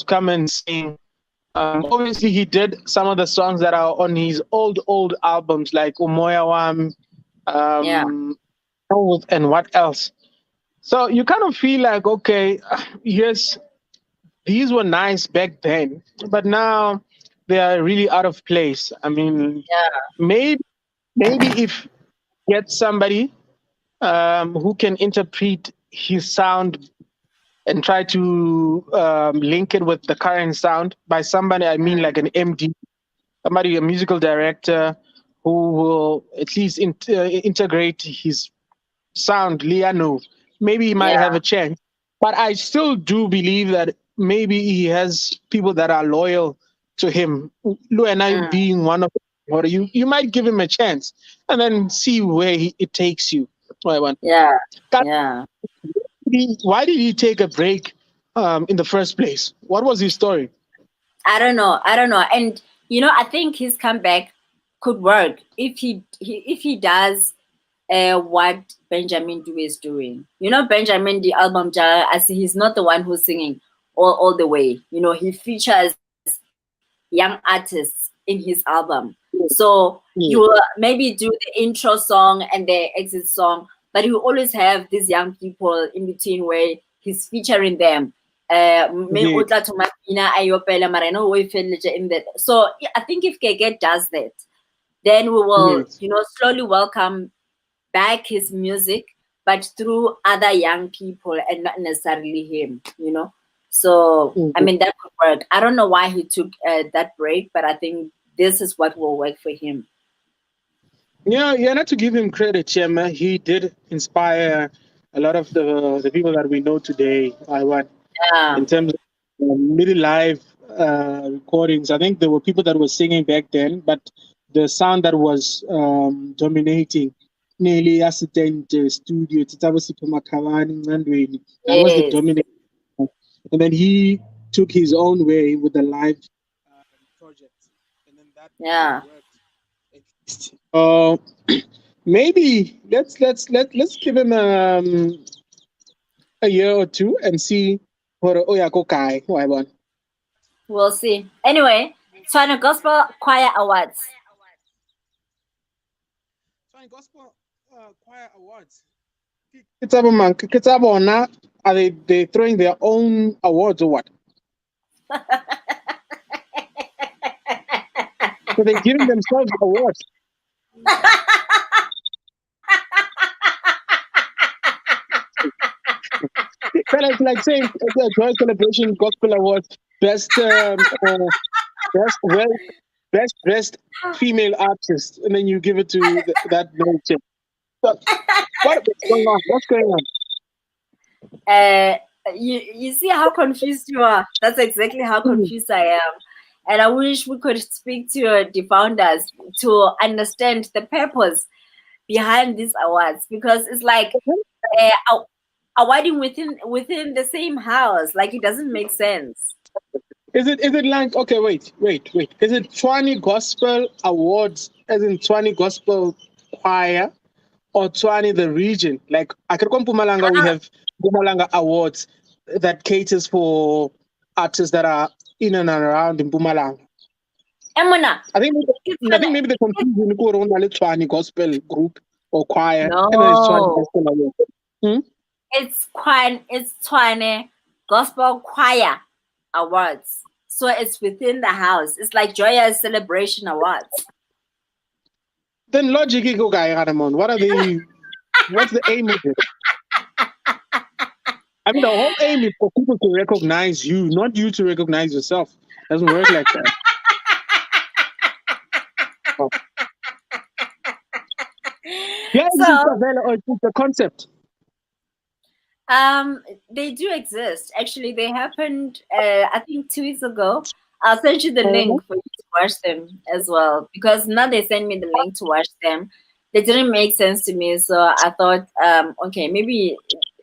come and sing. Obviously, he did some of the songs that are on his old albums, like Umoya Wam, Yeah. and what else. So you kind of feel like, okay, yes, these were nice back then, but now they are really out of place. I mean, Yeah. maybe if get somebody who can interpret his sound and try to link it with the current sound. By somebody, I mean like an MD, somebody, a musical director, who will at least integrate his sound, Liano. Maybe he might have Yeah. a chance. But I still do believe that maybe he has people that are loyal to him. Lu and I being one of them, or you might give him a chance and then see where it takes you. Yeah. Yeah. Why did he take a break in the first place? What was his story? I don't know. And I think his comeback could work if he does what Benjamin Due is doing. Benjamin, the album, as he's not the one who's singing all the way. He features young artists in his album. So you will maybe do the intro song and the exit song, but you always have these young people in between where he's featuring them. Maybe Yeah. in that. So I think if Keke does that, then we will, Yes. slowly welcome back his music, but through other young people and not necessarily him. So, I Mhm. mean, that could work. I don't know why he took that break, but I think this is what will work for him. Yeah, not to give him credit, Chema. He did inspire a lot of the people that we know today. Yeah. In terms of middle live recordings. I think there were people that were singing back then, but the sound that was dominating nearly assistant studio, Titabo Sipho Makhalane, Ngcandweni, that was the Yes. dominant. And then he took his own way with the live project, and then that Yeah. worked at least. Maybe let's give him a year or two and see what Oyako Kai. Why one? We'll see. Anyway, Tshwane Gospel Choir Awards. Tshwane Gospel Choir Awards. Kitsabona, are they throwing their own awards or what? So they're giving themselves awards. It's like saying the Joy Celebration Gospel Awards, best best well, best dressed female artist, and then you give it to that very chick. So, what's going on? What's going on? You see how confused you are. That's exactly how confused I am. And I wish we could speak to the founders to understand the purpose behind these awards, because it's like awarding within the same house. Like, it doesn't make sense. Is it like, okay, wait. Is it Tshwane Gospel Awards as in Tshwane Gospel Choir, or Tshwane the region? Like Akarikwa Mpumalanga, we have Mpumalanga Awards that caters for artists that are in and around in Mpumalanga. Emona, I think maybe the confusion is around the Tshwane Gospel Group or Choir, and then it's Tshwane no, Gospel Awards. it's Tshwane Gospel Choir Awards. So it's within the house. It's like Joya's Celebration Awards. Then logic is okay, Ramon. What's the aim of it? I mean, the whole aim is for people to recognize you, not you to recognize yourself. Doesn't work like that. Oh. Yeah, this is the concept. They do exist. Actually, they happened, I think 2 weeks ago. I'll send you the link for you to watch them as well, because now they send me the link to watch them. They didn't make sense to me, so I thought, okay, maybe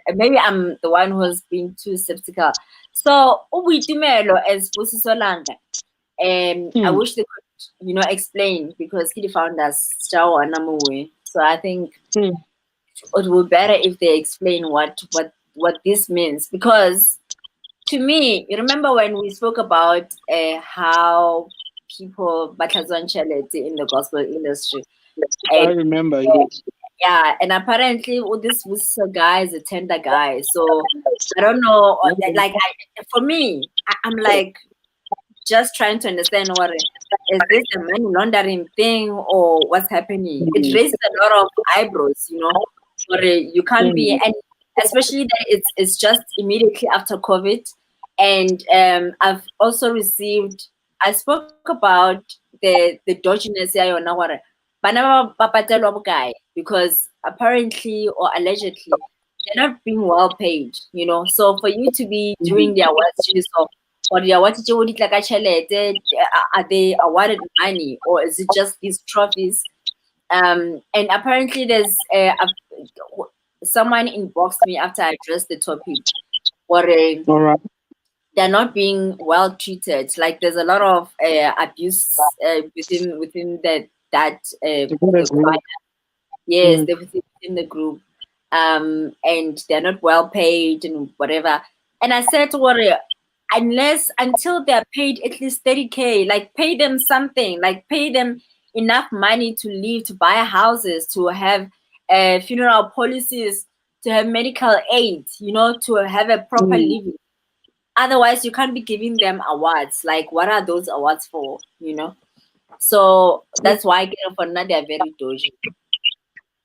I'm the one who's being too skeptical. So, Ubuitumelo as Busiso Langa, I wish they could, explain, because he found us So I think it would be better if they explain what this means, because to me, you remember when we spoke about how people batazwanchelete in the gospel industry, I and remember. Yes. yeah, and apparently this guy is a tender guy. So I don't know, like for me, I'm like just trying to understand what is this a money laundering thing or what's happening. It raises a lot of eyebrows, you know. Or you can't be, and especially that it's just immediately after COVID. And I've also received. I spoke about the dodginess here on our because apparently or allegedly they're not being well paid, you know. So for you to be doing their work, or the award are they awarded money or is it just these trophies? And apparently there's someone inboxed me after I addressed the topic or All right. they're not being well treated. Like there's a lot of abuse within the choir. Yes, they're within the group. And they're not well paid and whatever. And I said to Warrior, until they're paid at least 30K, like pay them something, like pay them enough money to live, to buy houses, to have funeral policies, to have medical aid, you know, to have a proper living. Otherwise, you can't be giving them awards. Like, what are those awards for, you know? So that's why for now they're very dodgy.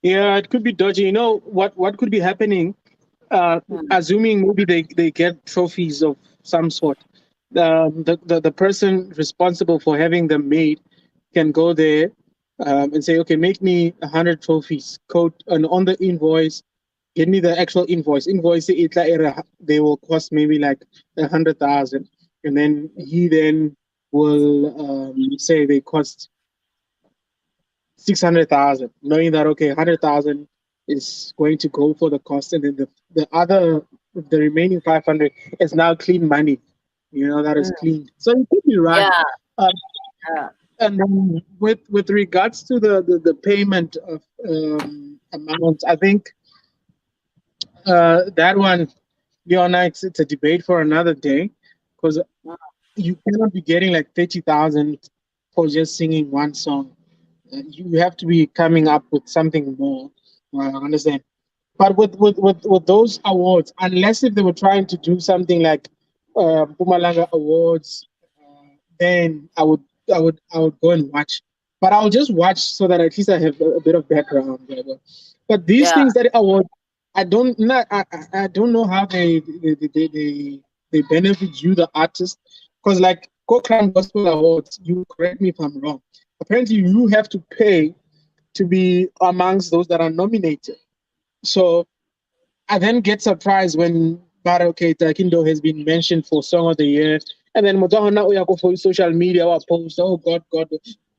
Yeah, it could be dodgy. You know what could be happening? Assuming maybe they get trophies of some sort. The person responsible for having them made can go there and say, okay, make me 100 trophies. Code and on the invoice, give me the actual invoice. Invoice it like they will cost maybe like 100,000, and then he then will say they cost 600,000, knowing that okay, 100,000 is going to go for the cost, and then the remaining 500 is now clean money. You know that is clean. So you could be right. Yeah. Um, and then with regards to the payment of amounts, I think that one, Leona, it's a debate for another day, because you cannot be getting like 30,000 for just singing one song. You have to be coming up with something more. I understand. But with those awards, unless if they were trying to do something like Pumalanga Awards, then I would go and watch. But I'll just watch so that at least I have a bit of background. Whatever. But these things that awards, I don't know how they benefit you, the artist, because like Cochrane Gospel Awards, you correct me if I'm wrong. Apparently, you have to pay to be amongst those that are nominated. So I then get surprised when Baroque Takindo has been mentioned for Song of the Year, and then Motahona Oyako for social media or post, oh God, God.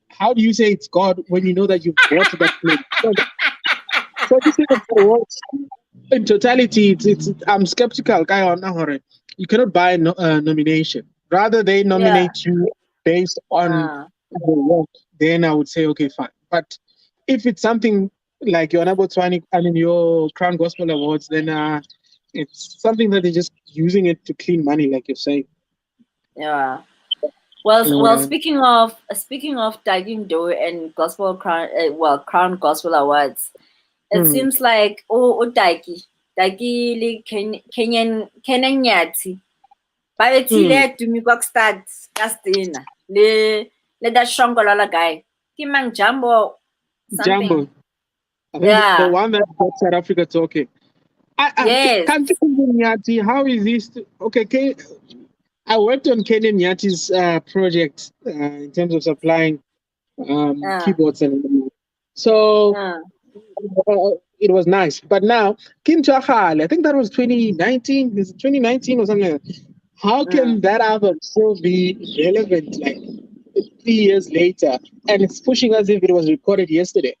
How do you say it's God when you know that you've bought that place? So this is awards in totality. It's I'm skeptical. You cannot buy a nomination. Rather, they nominate you based on the work. Then I would say okay, fine. But if it's something like your Tshwane, your Crown Gospel Awards, then it's something that they're just using it to clean money, like you're saying. Yeah. Well, speaking of Dagindo and Crown Gospel Awards, it seems like Dagi le Kenyan Nyati ba bethile Dumi Start Castina le that Shongolala guy Kimang Jumbo something. Jumbo. I think the one that got South Africa talking. Yes. How is this? Okay, I worked on Kenyan Nyati's project in terms of supplying keyboards and so it was nice. But now, Kim Chahal, I think that was 2019. Is it 2019 or something like that? How can that album still be relevant like 3 years later, and it's pushing as if it was recorded yesterday?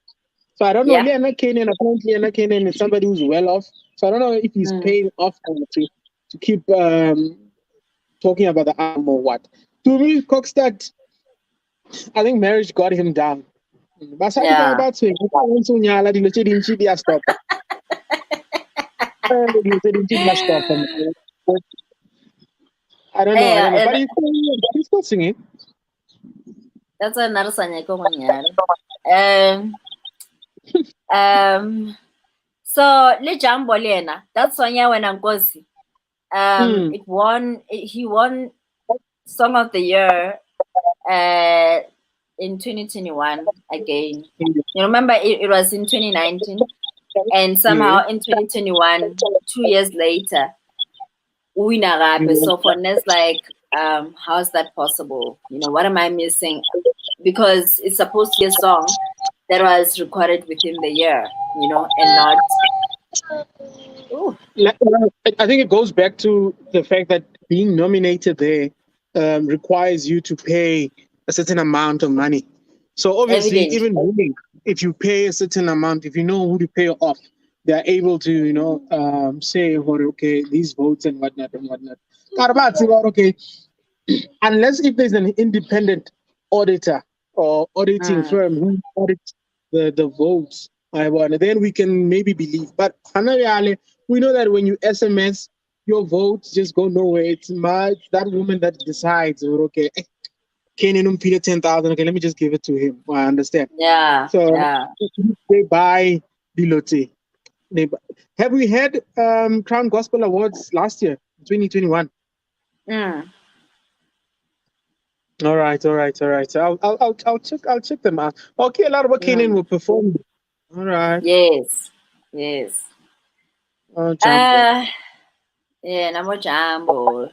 So I don't know. Leonard Kenyan, apparently Leonard Kenyan is somebody who's well off. So I don't know if he's paying off to keep talking about the album or what. To me, Cockstad, I think marriage got him down. I don't know. I don't know. But he's still singing. That's another song. So le Jambo lena, that song when Nkosi. He won Song of the Year in 2021 again. You remember it was in 2019 and somehow in 2021, 2 years later, so for us, like, how's that possible? You know, what am I missing? Because it's supposed to be a song that was recorded within the year, you know, and not. Ooh. I think it goes back to the fact that being nominated there requires you to pay a certain amount of money. So obviously, even winning, if you pay a certain amount, if you know who to pay off, they're able to, you know, say, okay, these votes and whatnot and whatnot. Okay, unless if there's an independent auditor or auditing firm who audits the votes, then we can maybe believe. But we know that when you SMS, your votes just go nowhere. It's that woman that decides, okay, Kenyan Peter 10,000. Okay, let me just give it to him. I understand. Yeah. So yeah. they buy the lotte. Have we had Crown Gospel Awards last year, 2021? All right. I'll check them out. Okay, a lot of Kenyan will perform. All right. Yes. Jambo. Yeah, Namo Jambo.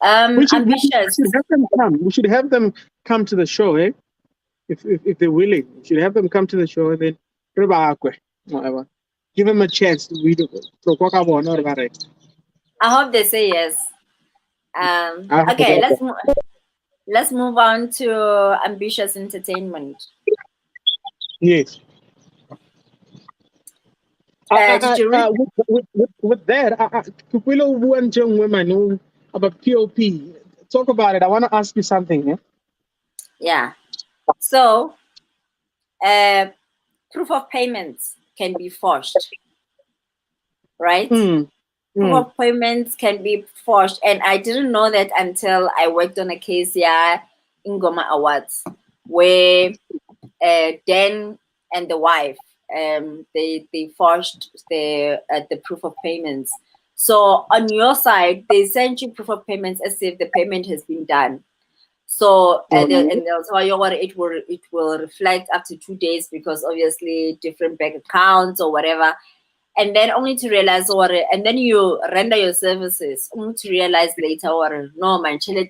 Ambitious. We should have them come to the show, eh? If they're willing, we should have them come to the show and then whatever. Give them a chance to read it. I hope they say yes. Okay, let's move on to Ambitious Entertainment. Yes. Did you read? With that, I know about POP. Talk about it. I want to ask you something. Yeah. So, proof of payments can be forged, right? Proof of payments can be forged, and I didn't know that until I worked on a case here in Goma Awards, where Dan and the wife, they forged the proof of payments. So on your side, they send you proof of payments as if the payment has been done. So and they'll tell you what it will reflect up to 2 days because obviously different bank accounts or whatever. And then only to realize and then you render your services only to realize later no man and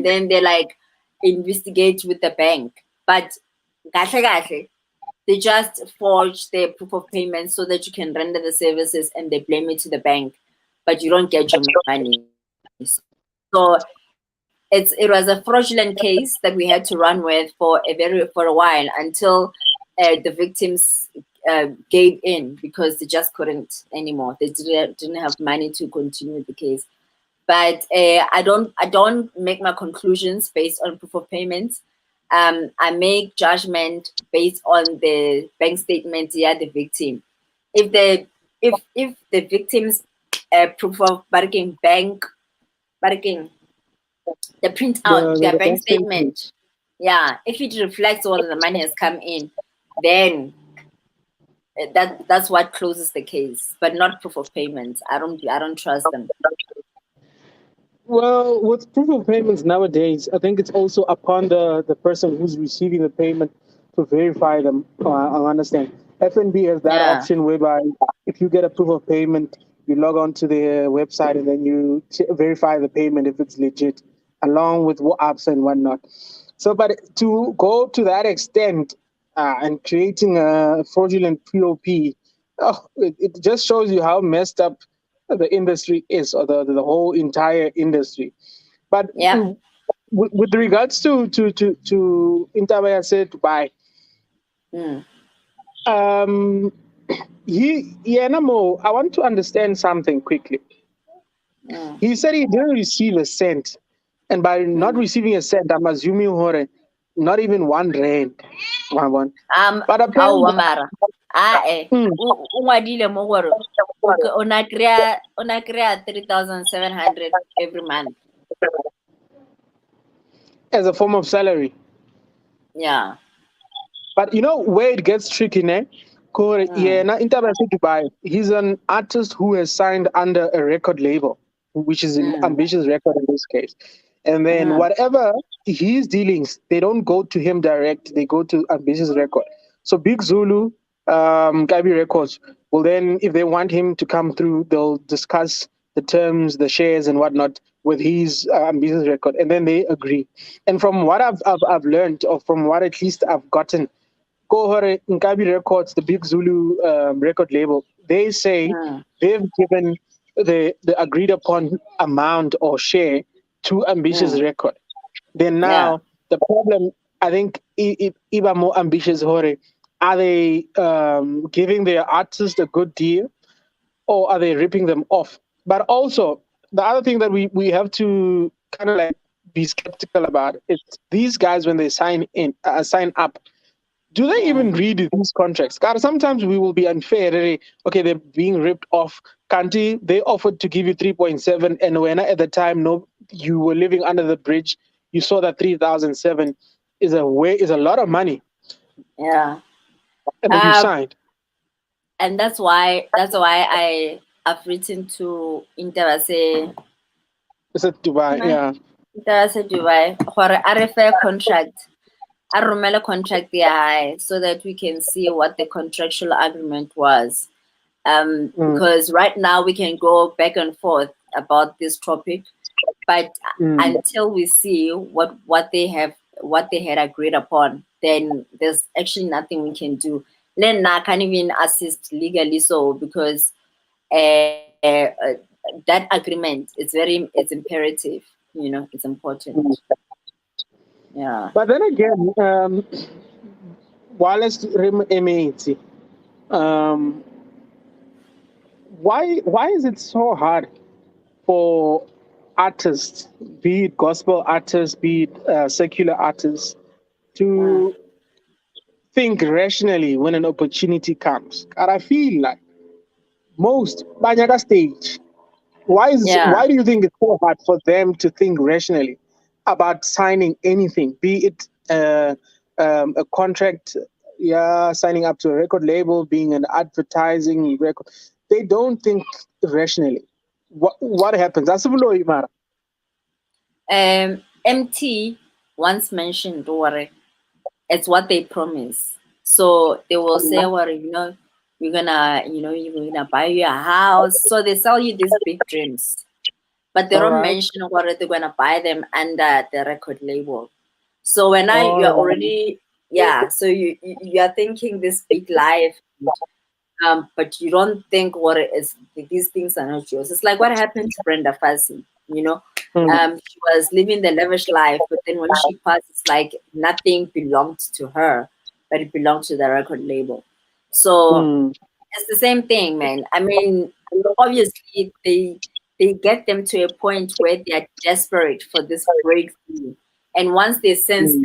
then they like investigate with the bank. But they just forge their proof of payment so that you can render the services and they blame it to the bank, but you don't get your money. So it was a fraudulent case that we had to run with for a while until the victims gave in because they just couldn't anymore. They didn't have money to continue the case. But I don't make my conclusions based on proof of payments. I make judgment based on the bank statement, the victim. If the victim's proof of bank, the printout, their bank statement, if it reflects all the money has come in, then that's what closes the case, but not proof of payments. I don't trust them. Well, with proof of payments nowadays, I think it's also upon the person who's receiving the payment to verify them. I understand. FNB has that option whereby if you get a proof of payment, you log on to their website and then you verify the payment if it's legit, along with apps and whatnot. So, but to go to that extent and creating a fraudulent POP, it just shows you how messed up the industry is, or the whole entire industry. But with regards to Intabaya said Dubai, I want to understand something quickly. He said he didn't receive a cent, and by not receiving a cent, I'm assuming not even R1. But apparently, una crea 3,700 every month. as a form of salary. Yeah. But you know where it gets tricky, ne? Yeah, Mm, na International Dubai. He's an artist who has signed under a record label, which is an mm, ambitious record in this case. And then mm, whatever his dealings, they don't go to him direct; they go to ambitious record. So Big Zulu, Gabi Records will then, if they want him to come through, they'll discuss the terms, the shares, and whatnot with his ambitious record, and then they agree. And from what I've learned, or from what at least I've gotten, Kohore Nkabi Records, the Big Zulu record label, they say mm. they've given the agreed upon amount or share to Ambitious Mm. Record. Then Yeah. now the problem, I think, even more ambitious, Hore, are they giving their artists a good deal, or are they ripping them off? But also, the other thing that we have to kind of like be skeptical about is these guys when they sign up, do they even Mm. read these contracts? God, sometimes we will be unfair. Okay, they're being ripped off. Kanti, they offered to give you 3.7, and when at the time, no, you were living under the bridge, you saw that 3,007 is a lot of money, Yeah. and then you Uh, signed. and that's why I've written to Interase It's a Dubai, yeah. Interase Dubai for a refer contract. A romela contract ya hae so that we can see what the contractual agreement was. Mm, Because right now we can go back and forth about this topic, but mm, until we see what they had agreed upon, then there's actually nothing we can do. Then I can't even assist legally, so because that agreement it's imperative, it's mm. important. Yeah. But then again, Wallace MAT, um, why is it so hard for artists, be it gospel artists, be it secular artists, Mm. to think rationally when an opportunity comes? And I feel like most Banyaga stage. Yeah. Why do you think it's so hard for them to think rationally about signing anything, be it a contract, yeah, signing up to a record label, being an advertising record? They don't think rationally. What happens? Asibulo Imara. MT once mentioned worry. It's what they promise. So they will say, well, you're gonna buy you a house. So they sell you these big dreams, but they All don't right. mention what they're gonna buy them under the record label. So when All you're right. already, yeah, so you're thinking this big life, but you don't think what it is. These things are not yours. It's like what happened to Brenda Fassie. Mm, She was living the lavish life, but then when she passed, it's like nothing belonged to her, but it belonged to the record label. So mm, it's the same thing, man. I mean, obviously they get them to a point where they are desperate for this breakthrough, and once they sense mm,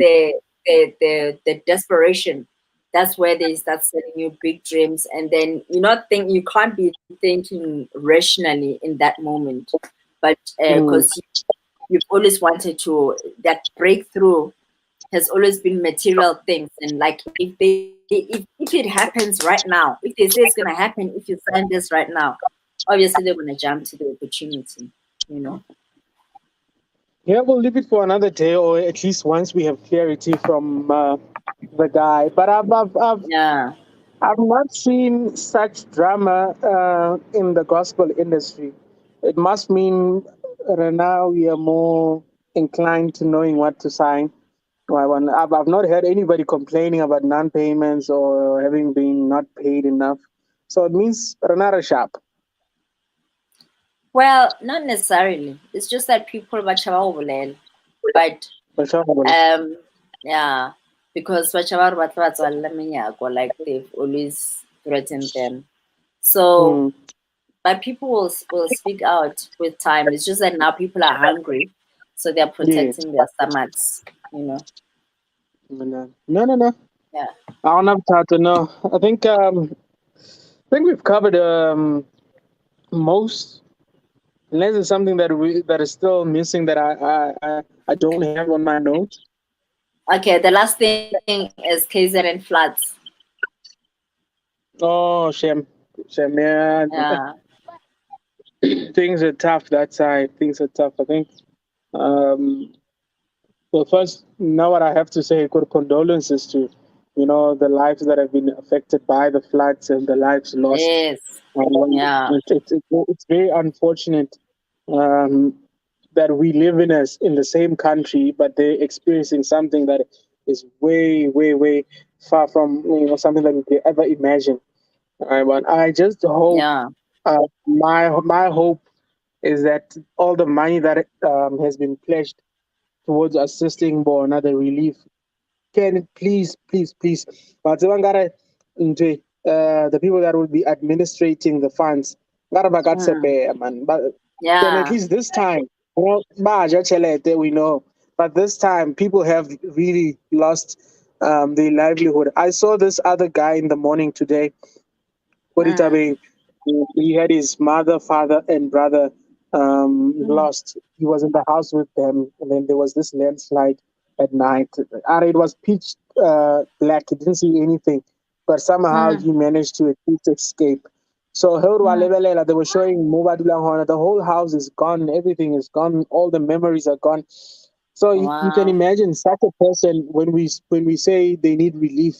the desperation, that's where they start selling you big dreams, and then you can't be thinking rationally in that moment, but mm, because you've always wanted to that breakthrough has always been material things, and like if it happens right now, if they say it's gonna happen, if you sign this right now, obviously they're gonna jump to the opportunity, you know. yeah, we'll leave it for another day, or at least once we have clarity from the guy. But Yeah. I've not seen such drama in the gospel industry. It must mean now we are more inclined to knowing what to sign. I've not heard anybody complaining about non-payments or having been not paid enough. So it means Renara sharp. Well, not necessarily. It's just that people bachaba ubulela. But For sure. um yeah, because bachaba batla batswalela menyako, like they've always threatened them. So Mm, but people will speak out with time. It's just that now people are hungry, so they're yes. protecting their stomachs, you know. No, no. Yeah. I don't have to know. I think we've covered. most, unless it's something that is still missing that I don't have on my notes. Okay, the last thing is KZN floods. Oh, shame, yeah. Yeah. Things are tough that side. Things are tough. I think. Um, well, first, now what I have to say, good condolences to, the lives that have been affected by the floods and the lives lost. Yes. Yeah. It's very unfortunate um, that we live in the same country, but they're experiencing something that is way, way, way far from something that we could ever imagine. But I just hope, Yeah. my hope is that all the money that has been pledged towards assisting for another relief can please, but the people that will be administrating the funds, Mm. man. But then at Yeah. least this time, we know. But this time, people have really lost their livelihood. I saw this other guy in the morning today. Mm. Kuritabe, he had his mother, father, and brother Mm. lost. He was in the house with them, and then there was this landslide at night. It was pitch black. He didn't see anything, but somehow Mm. he managed to at least escape. So Mm. they were showing Mubadulahona. The whole house is gone. Everything is gone. All the memories are gone. So you can Wow. imagine such a person when we say they need relief.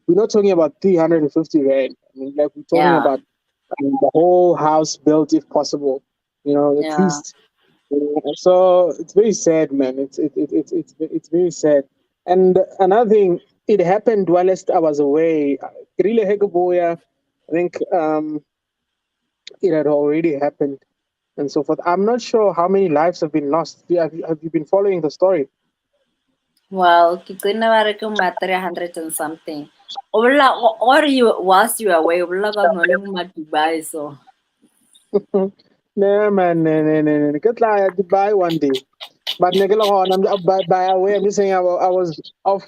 We're not talking about 350 rand. I mean, like we're talking Yeah. about the whole house built, if possible. At Yeah. least. So it's very sad, man. It's very sad. And another thing, it happened whilst I was away. Really, Hekaboya, I think it had already happened and so forth. I'm not sure how many lives have been lost. Have you been following the story? Well, kikuna wari kuma 300 and something. Or you whilst you were away, Ola got no Dubai, so No, man, no. Get like Dubai one day. But by away, I'm just saying I was off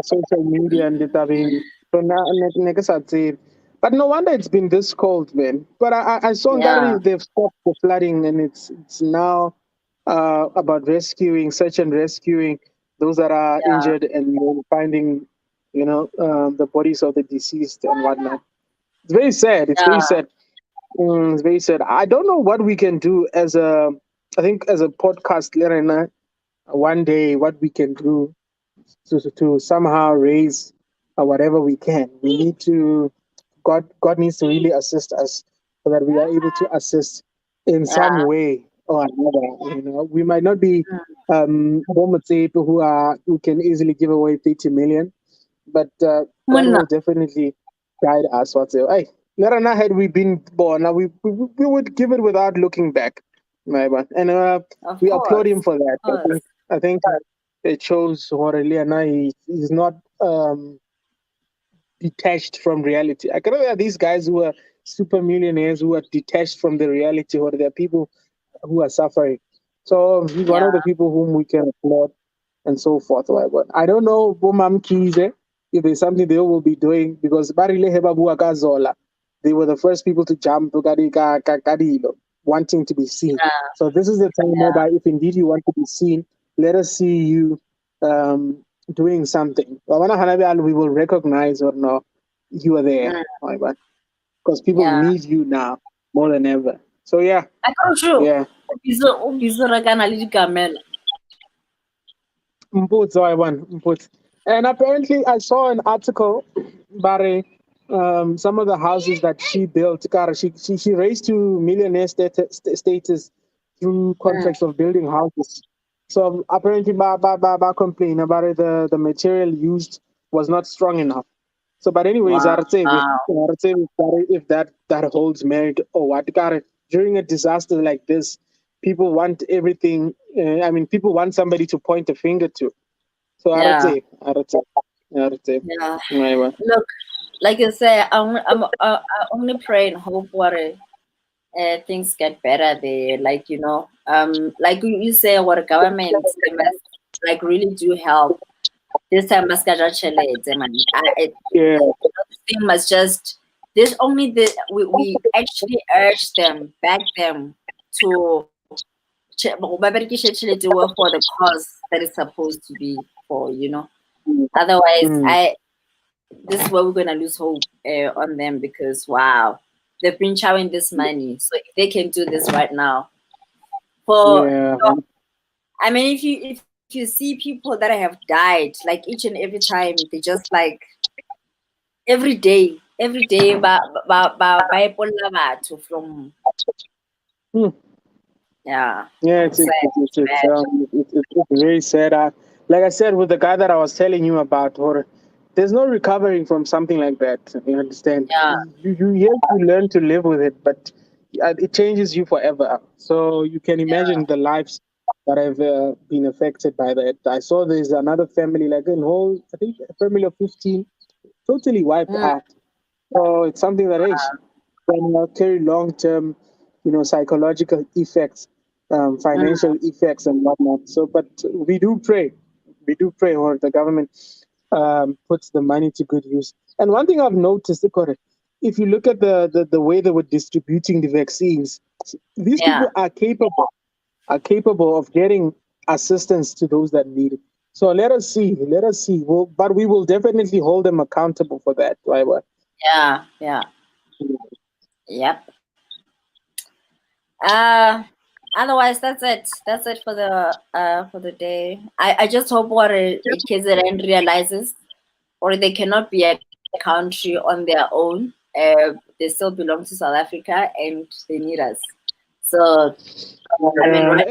social media and it. I mean, so now niggas had said. But no wonder it's been this cold, man. But I saw yeah. Ngari they've stopped the flooding and it's now about rescuing, search and rescuing those that are Yeah. injured and finding, the bodies of the deceased and whatnot. It's very sad. It's very Yeah. sad. It's very sad. I don't know what we can do I think as a podcast, Lerena, one day what we can do to somehow raise whatever we can. We need to, God needs to really assist us so that we are able to assist in some Yeah. way or another. We might not be Mm. people who can easily give away 30 million, but God Muna, will definitely guide us. Hey, Narana, had we been born, now we would give it without looking back. My man. And of we applaud him course. for that. Of course. I think it shows Horeliana he's not detached from reality. I can there are these guys who are super millionaires who are detached from the reality, or there are people who are suffering. So he's one Yeah. of the people whom we can applaud and so forth. But I don't know Bomam Kize if there's something they will be doing because Barile Hebabu Zola, they were the first people to jump to Kadilo, wanting to be seen. Yeah. So this is the time whereby if indeed you want to be seen, let us see you um, doing something. We will recognize or no, you are there. Mm. Because people Yeah. need you now more than ever. So yeah, I told you. yeah. Ubizo rakana le dikamela. Mputz, Mputz. And apparently, I saw an article about some of the houses that she built. God, she raised to millionaire status through Mm. contracts of building houses. So apparently, ba complain about it, the material used was not strong enough. So, but anyways, Wow. I'd say if that holds merit or what. God, during a disaster like this, people want everything. I mean, people want somebody to point a finger to. So Yeah. arate. Yeah. Aiwa. Look, like you say, I only pray and hope what things get better there. Like like you say, what governments they must like really do help. This time, must get man. Yeah, This thing must just there's only the we actually urge them, back them to for the cause that is supposed to be for, Otherwise, this is where we're gonna lose hope on them, because wow, they've been chowing this money. So if they can do this right now, I mean, if you see people that have died, like each and every time, they just like every day, by from yeah. It's very sad. Like I said, with the guy that I was telling you about, or there's no recovering from something like that. You understand? Yeah. You have to learn to live with it, but it changes you forever. So you can imagine the lives that have been affected by that. I saw there's another family, like I think a family of 15, totally wiped out. So it's something that can carry long term, psychological effects, financial effects, and whatnot. So, but we do pray, or the government puts the money to good use. And one thing I've noticed, Ikore, if you look at the way they were distributing the vaccines, these people are capable of getting assistance to those that need it. So let us see. But we will definitely hold them accountable for that, right? Yeah. Yep. Otherwise, that's it. That's it for the day. I just hope what KZN realizes, or they cannot be a country on their own. They still belong to South Africa, and they need us. So I mean, right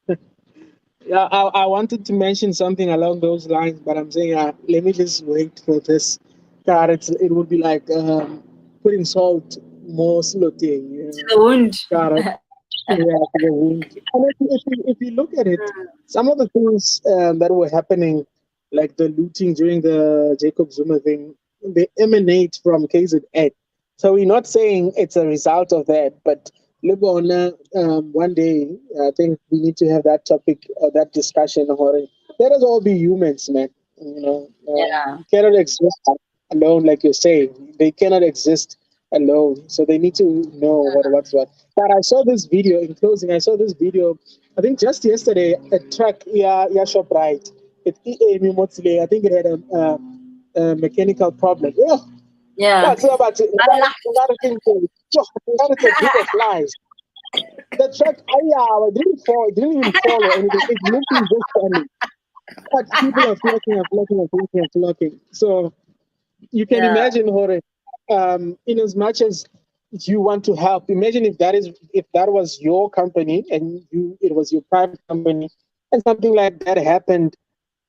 now. Yeah, I wanted to mention something along those lines, but I'm saying, let me just wait for this. God, it would be like putting salt more slotting. To the wound. Yeah, to the wound. And if you look at it, some of the things that were happening, like the looting during the Jacob Zuma thing, they emanate from KZN. So we're not saying it's a result of that, but Lebona, one day, I think we need to have that topic or that discussion. Let us all be humans, man. Cannot exist alone, like you're saying. They cannot exist alone. So they need to know what's what. But I saw this video, in closing, I I think just yesterday, a truck, ShopRite. It I think it had a mechanical problem. Yeah. That's about it. Another thing, a group of flies. The truck, it didn't even fall or anything. It literally just standing. But people are flocking. So you can imagine, Hore, in as much as you want to help, imagine if that was your company and it was your private company, and something like that happened,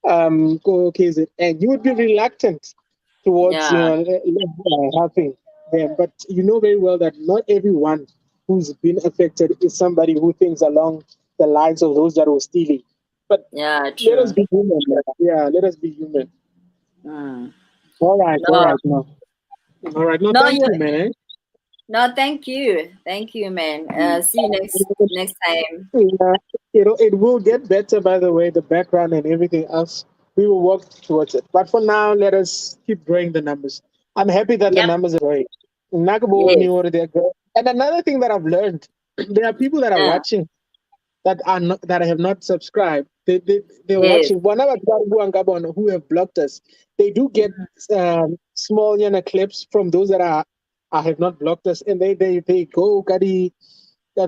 and you would be reluctant towards helping them. But you know very well that not everyone who's been affected is somebody who thinks along the lines of those that were stealing. But let us be human. Yeah, let us be human. All right. No. All right. No, thank you, man. No, thank you, man. See you next time. Yeah, it will get better. By the way, the background and everything else, we will work towards it. But for now, let us keep growing the numbers. I'm happy that the numbers are growing. And another thing that I've learned, there are people that are watching that have not subscribed. They're watching. Who have blocked us. They do get small clips from those that have not blocked us, and they go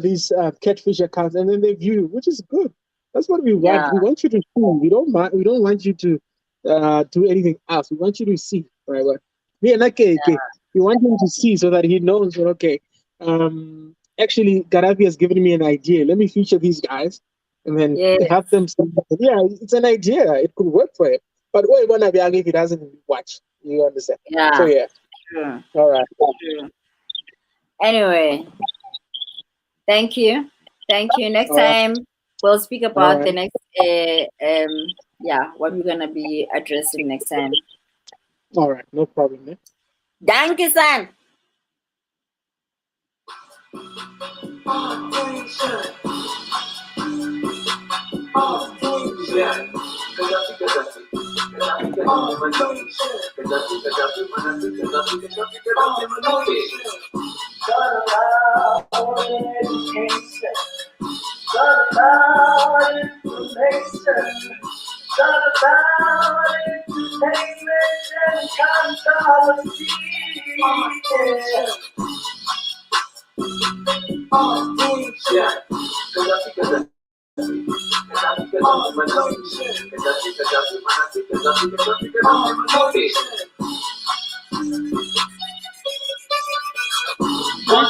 these catfish accounts, and then they view, which is good. That's what we want. We want you to see. We don't want you to do anything else. We want you to see, right? We want him to see so that he knows that actually Gaddafi has given me an idea. Let me feature these guys and then have them see. Yeah, it's an idea. It could work for him. But what you want to be if he doesn't watch? You understand? Yeah. So yeah. Sure. All right. Sure. Anyway, thank you. Next time we'll speak about the next what we're gonna be addressing next time. All right, no problem, man. Danke san. What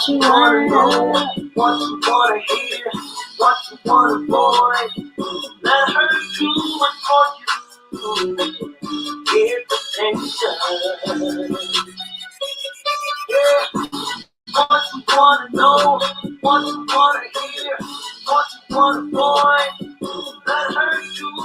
you wanna know, what you wanna hear, what you wanna avoid. Let her do it for you. Give attention. Yeah. What you wanna know, what you wanna hear, what you wanna avoid.